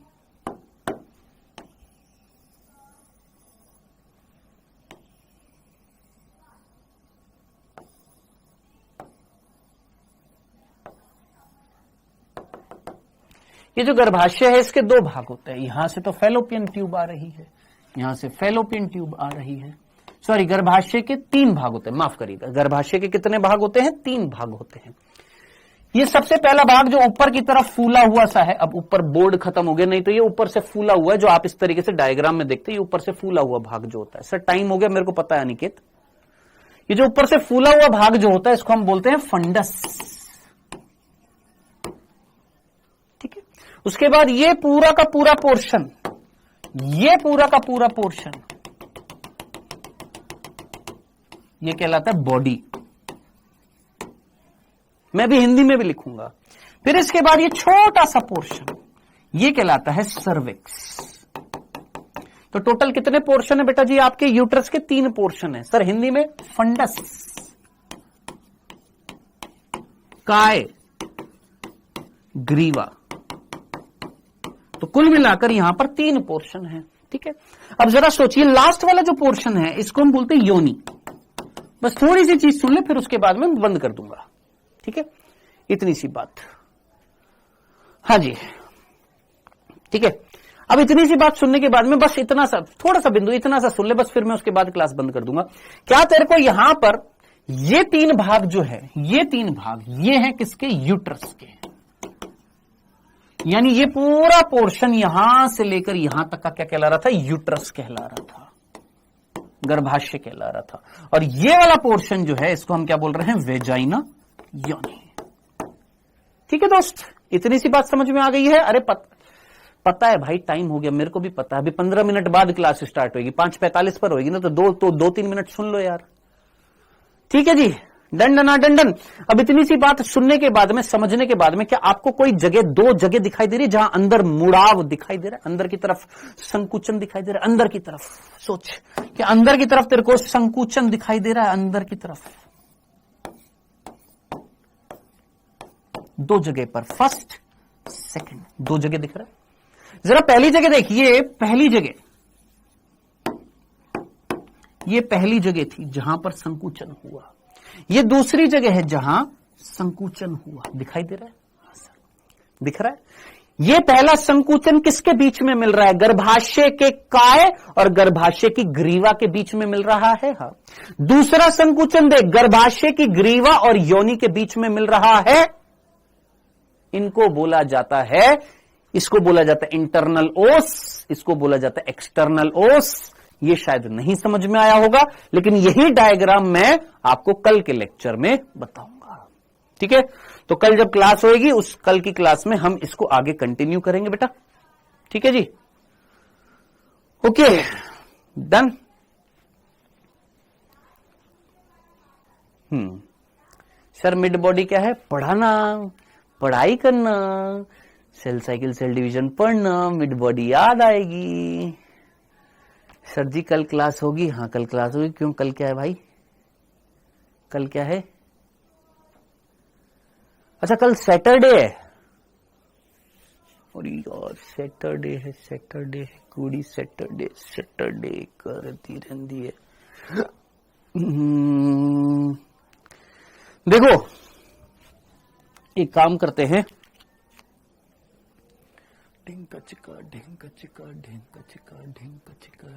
S1: ये जो गर्भाशय है इसके दो भाग होते हैं, यहां से तो फैलोपियन ट्यूब आ रही है, यहां से फैलोपियन ट्यूब आ रही है। सॉरी, गर्भाशय के 3 भाग होते हैं, माफ करिएगा, गर्भाशय के कितने भाग होते हैं? 3 भाग होते हैं। ये सबसे पहला भाग जो ऊपर की तरफ फूला हुआ सा है, अब ऊपर बोर्ड खत्म हो गया, नहीं तो ये ऊपर से फूला हुआ है जो आप इस तरीके से डायग्राम में देखते हैं, ये ऊपर से फूला हुआ भाग जो होता है। सर टाइम हो गया, मेरे को पता है अनिकेत। ये जो ऊपर से फूला हुआ भाग जो होता है इसको हम बोलते हैं फंडस, ठीक है। उसके बाद ये पूरा का पूरा पोर्शन, ये पूरा का पूरा पोर्शन, ये कहलाता है बॉडी। मैं भी हिंदी में भी लिखूंगा। फिर इसके बाद ये छोटा सा पोर्शन, ये कहलाता है सर्विक्स। तो टोटल कितने पोर्शन है बेटा जी आपके यूट्रस के? 3 पोर्शन है। सर हिंदी में फंडस, काय, ग्रीवा। तो कुल मिलाकर यहां पर 3 पोर्शन है, ठीक है। अब जरा सोचिए, लास्ट वाला जो पोर्शन है इसको हम बोलते हैं योनि। बस थोड़ी सी चीज सुन ले, फिर उसके बाद में बंद कर दूंगा, ठीक है। इतनी सी बात, हाँ जी, ठीक है। अब इतनी सी बात सुनने के बाद में बस इतना सा, थोड़ा सा बिंदु इतना सा सुन ले बस, फिर मैं उसके बाद क्लास बंद कर दूंगा। क्या तेरे को यहां पर ये 3 भाग जो है, ये 3 भाग ये हैं किसके? यूट्रस के। यानी ये पूरा पोर्शन यहां से लेकर यहां तक का क्या कहला रहा था? यूट्रस कहला रहा था, गर्भाशय कहला रहा था। और ये वाला पोर्शन जो है इसको हम क्या बोल रहे हैं? वेजाइना, योनि। ठीक है दोस्त, इतनी सी बात समझ में आ गई है? अरे पता है भाई, टाइम हो गया, मेरे को भी पता है। अभी 15 मिनट बाद क्लास स्टार्ट होगी, 5:45 पर होगी ना, तो 2-3 मिनट सुन लो यार, ठीक है जी। डन। अब इतनी सी बात सुनने के बाद में, समझने के बाद में, क्या आपको कोई जगह, 2 जगह दिखाई दे रही है जहां अंदर मुड़ाव दिखाई दे रहा है, अंदर की तरफ संकुचन दिखाई दे रहा है? अंदर की तरफ सोच कि अंदर की तरफ तेरे को संकुचन दिखाई दे रहा है, अंदर की तरफ 2 जगह पर, फर्स्ट सेकंड, 2 जगह दिख रहा है। जरा पहली जगह देखिए, पहली जगह, ये पहली जगह थी जहां पर संकुचन हुआ, ये दूसरी जगह है जहां संकुचन हुआ। दिखाई दे रहा है? हाँ सर, दिख रहा है। ये पहला संकुचन किसके बीच में मिल रहा है? गर्भाशय के काय और गर्भाशय की ग्रीवा के बीच में मिल रहा है। हाँ, दूसरा संकुचन देख, गर्भाशय की ग्रीवा और योनि के बीच में मिल रहा है। इनको बोला जाता है, इसको बोला जाता है इंटरनल ओस, इसको बोला जाता है एक्सटर्नल ओस। ये शायद नहीं समझ में आया होगा, लेकिन यही डायग्राम मैं आपको कल के लेक्चर में बताऊंगा, ठीक है। तो कल जब क्लास होगी, उस कल की क्लास में हम इसको आगे कंटिन्यू करेंगे बेटा, ठीक है जी। Okay, done. Sir mid body क्या है? पढ़ाना, पढ़ाई करना, सेल साइकिल, सेल डिवीजन पढ़ना, मिड बॉडी याद आएगी। सर जी कल क्लास होगी? हाँ कल क्लास होगी। क्यों, कल क्या है भाई? कल क्या है? अच्छा कल सैटरडे है। और यार सैटरडे है, सैटरडे है, कुड़ी सैटरडे, सैटरडे करती रहती है। देखो एक काम करते हैं, ढिंका चिका ढिंका चिका ढिंका चिका ढिंका चिका।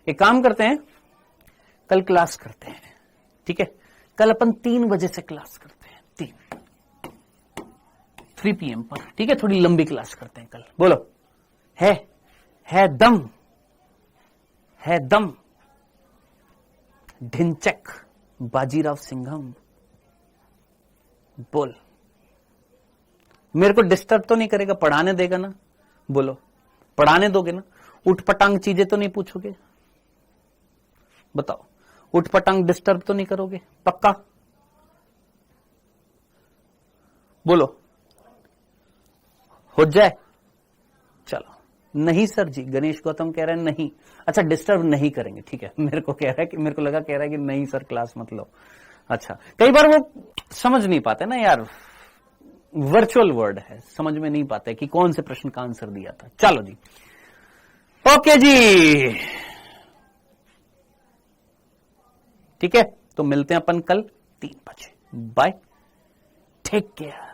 S1: एक काम करते हैं, कल क्लास करते हैं, ठीक है। कल अपन 3 बजे से क्लास करते हैं, 3 PM पर, ठीक है। थोड़ी लंबी क्लास करते हैं कल। बोलो, है दम, है दम। ढिंचक बाजीराव सिंघम, बोल। मेरे को डिस्टर्ब तो नहीं करेगा, पढ़ाने देगा ना? बोलो, पढ़ाने दोगे ना? उठपटांग चीजें तो नहीं पूछोगे? बताओ, उठपटांग डिस्टर्ब तो नहीं करोगे? पक्का बोलो, हो जाए? चलो। नहीं सर जी, गणेश गौतम कह रहे हैं नहीं। अच्छा डिस्टर्ब नहीं करेंगे, ठीक है। मेरे को कह रहा है कि, मेरे को लगा कह रहा है कि नहीं सर क्लास मत लो। अच्छा, कई बार वो समझ नहीं पाते ना यार, वर्चुअल वर्ड है, समझ में नहीं पाते कि कौन से प्रश्न का आंसर दिया था। चलो जी, ओके जी, ठीक है। तो मिलते हैं अपन कल 3 बजे। Bye, take care.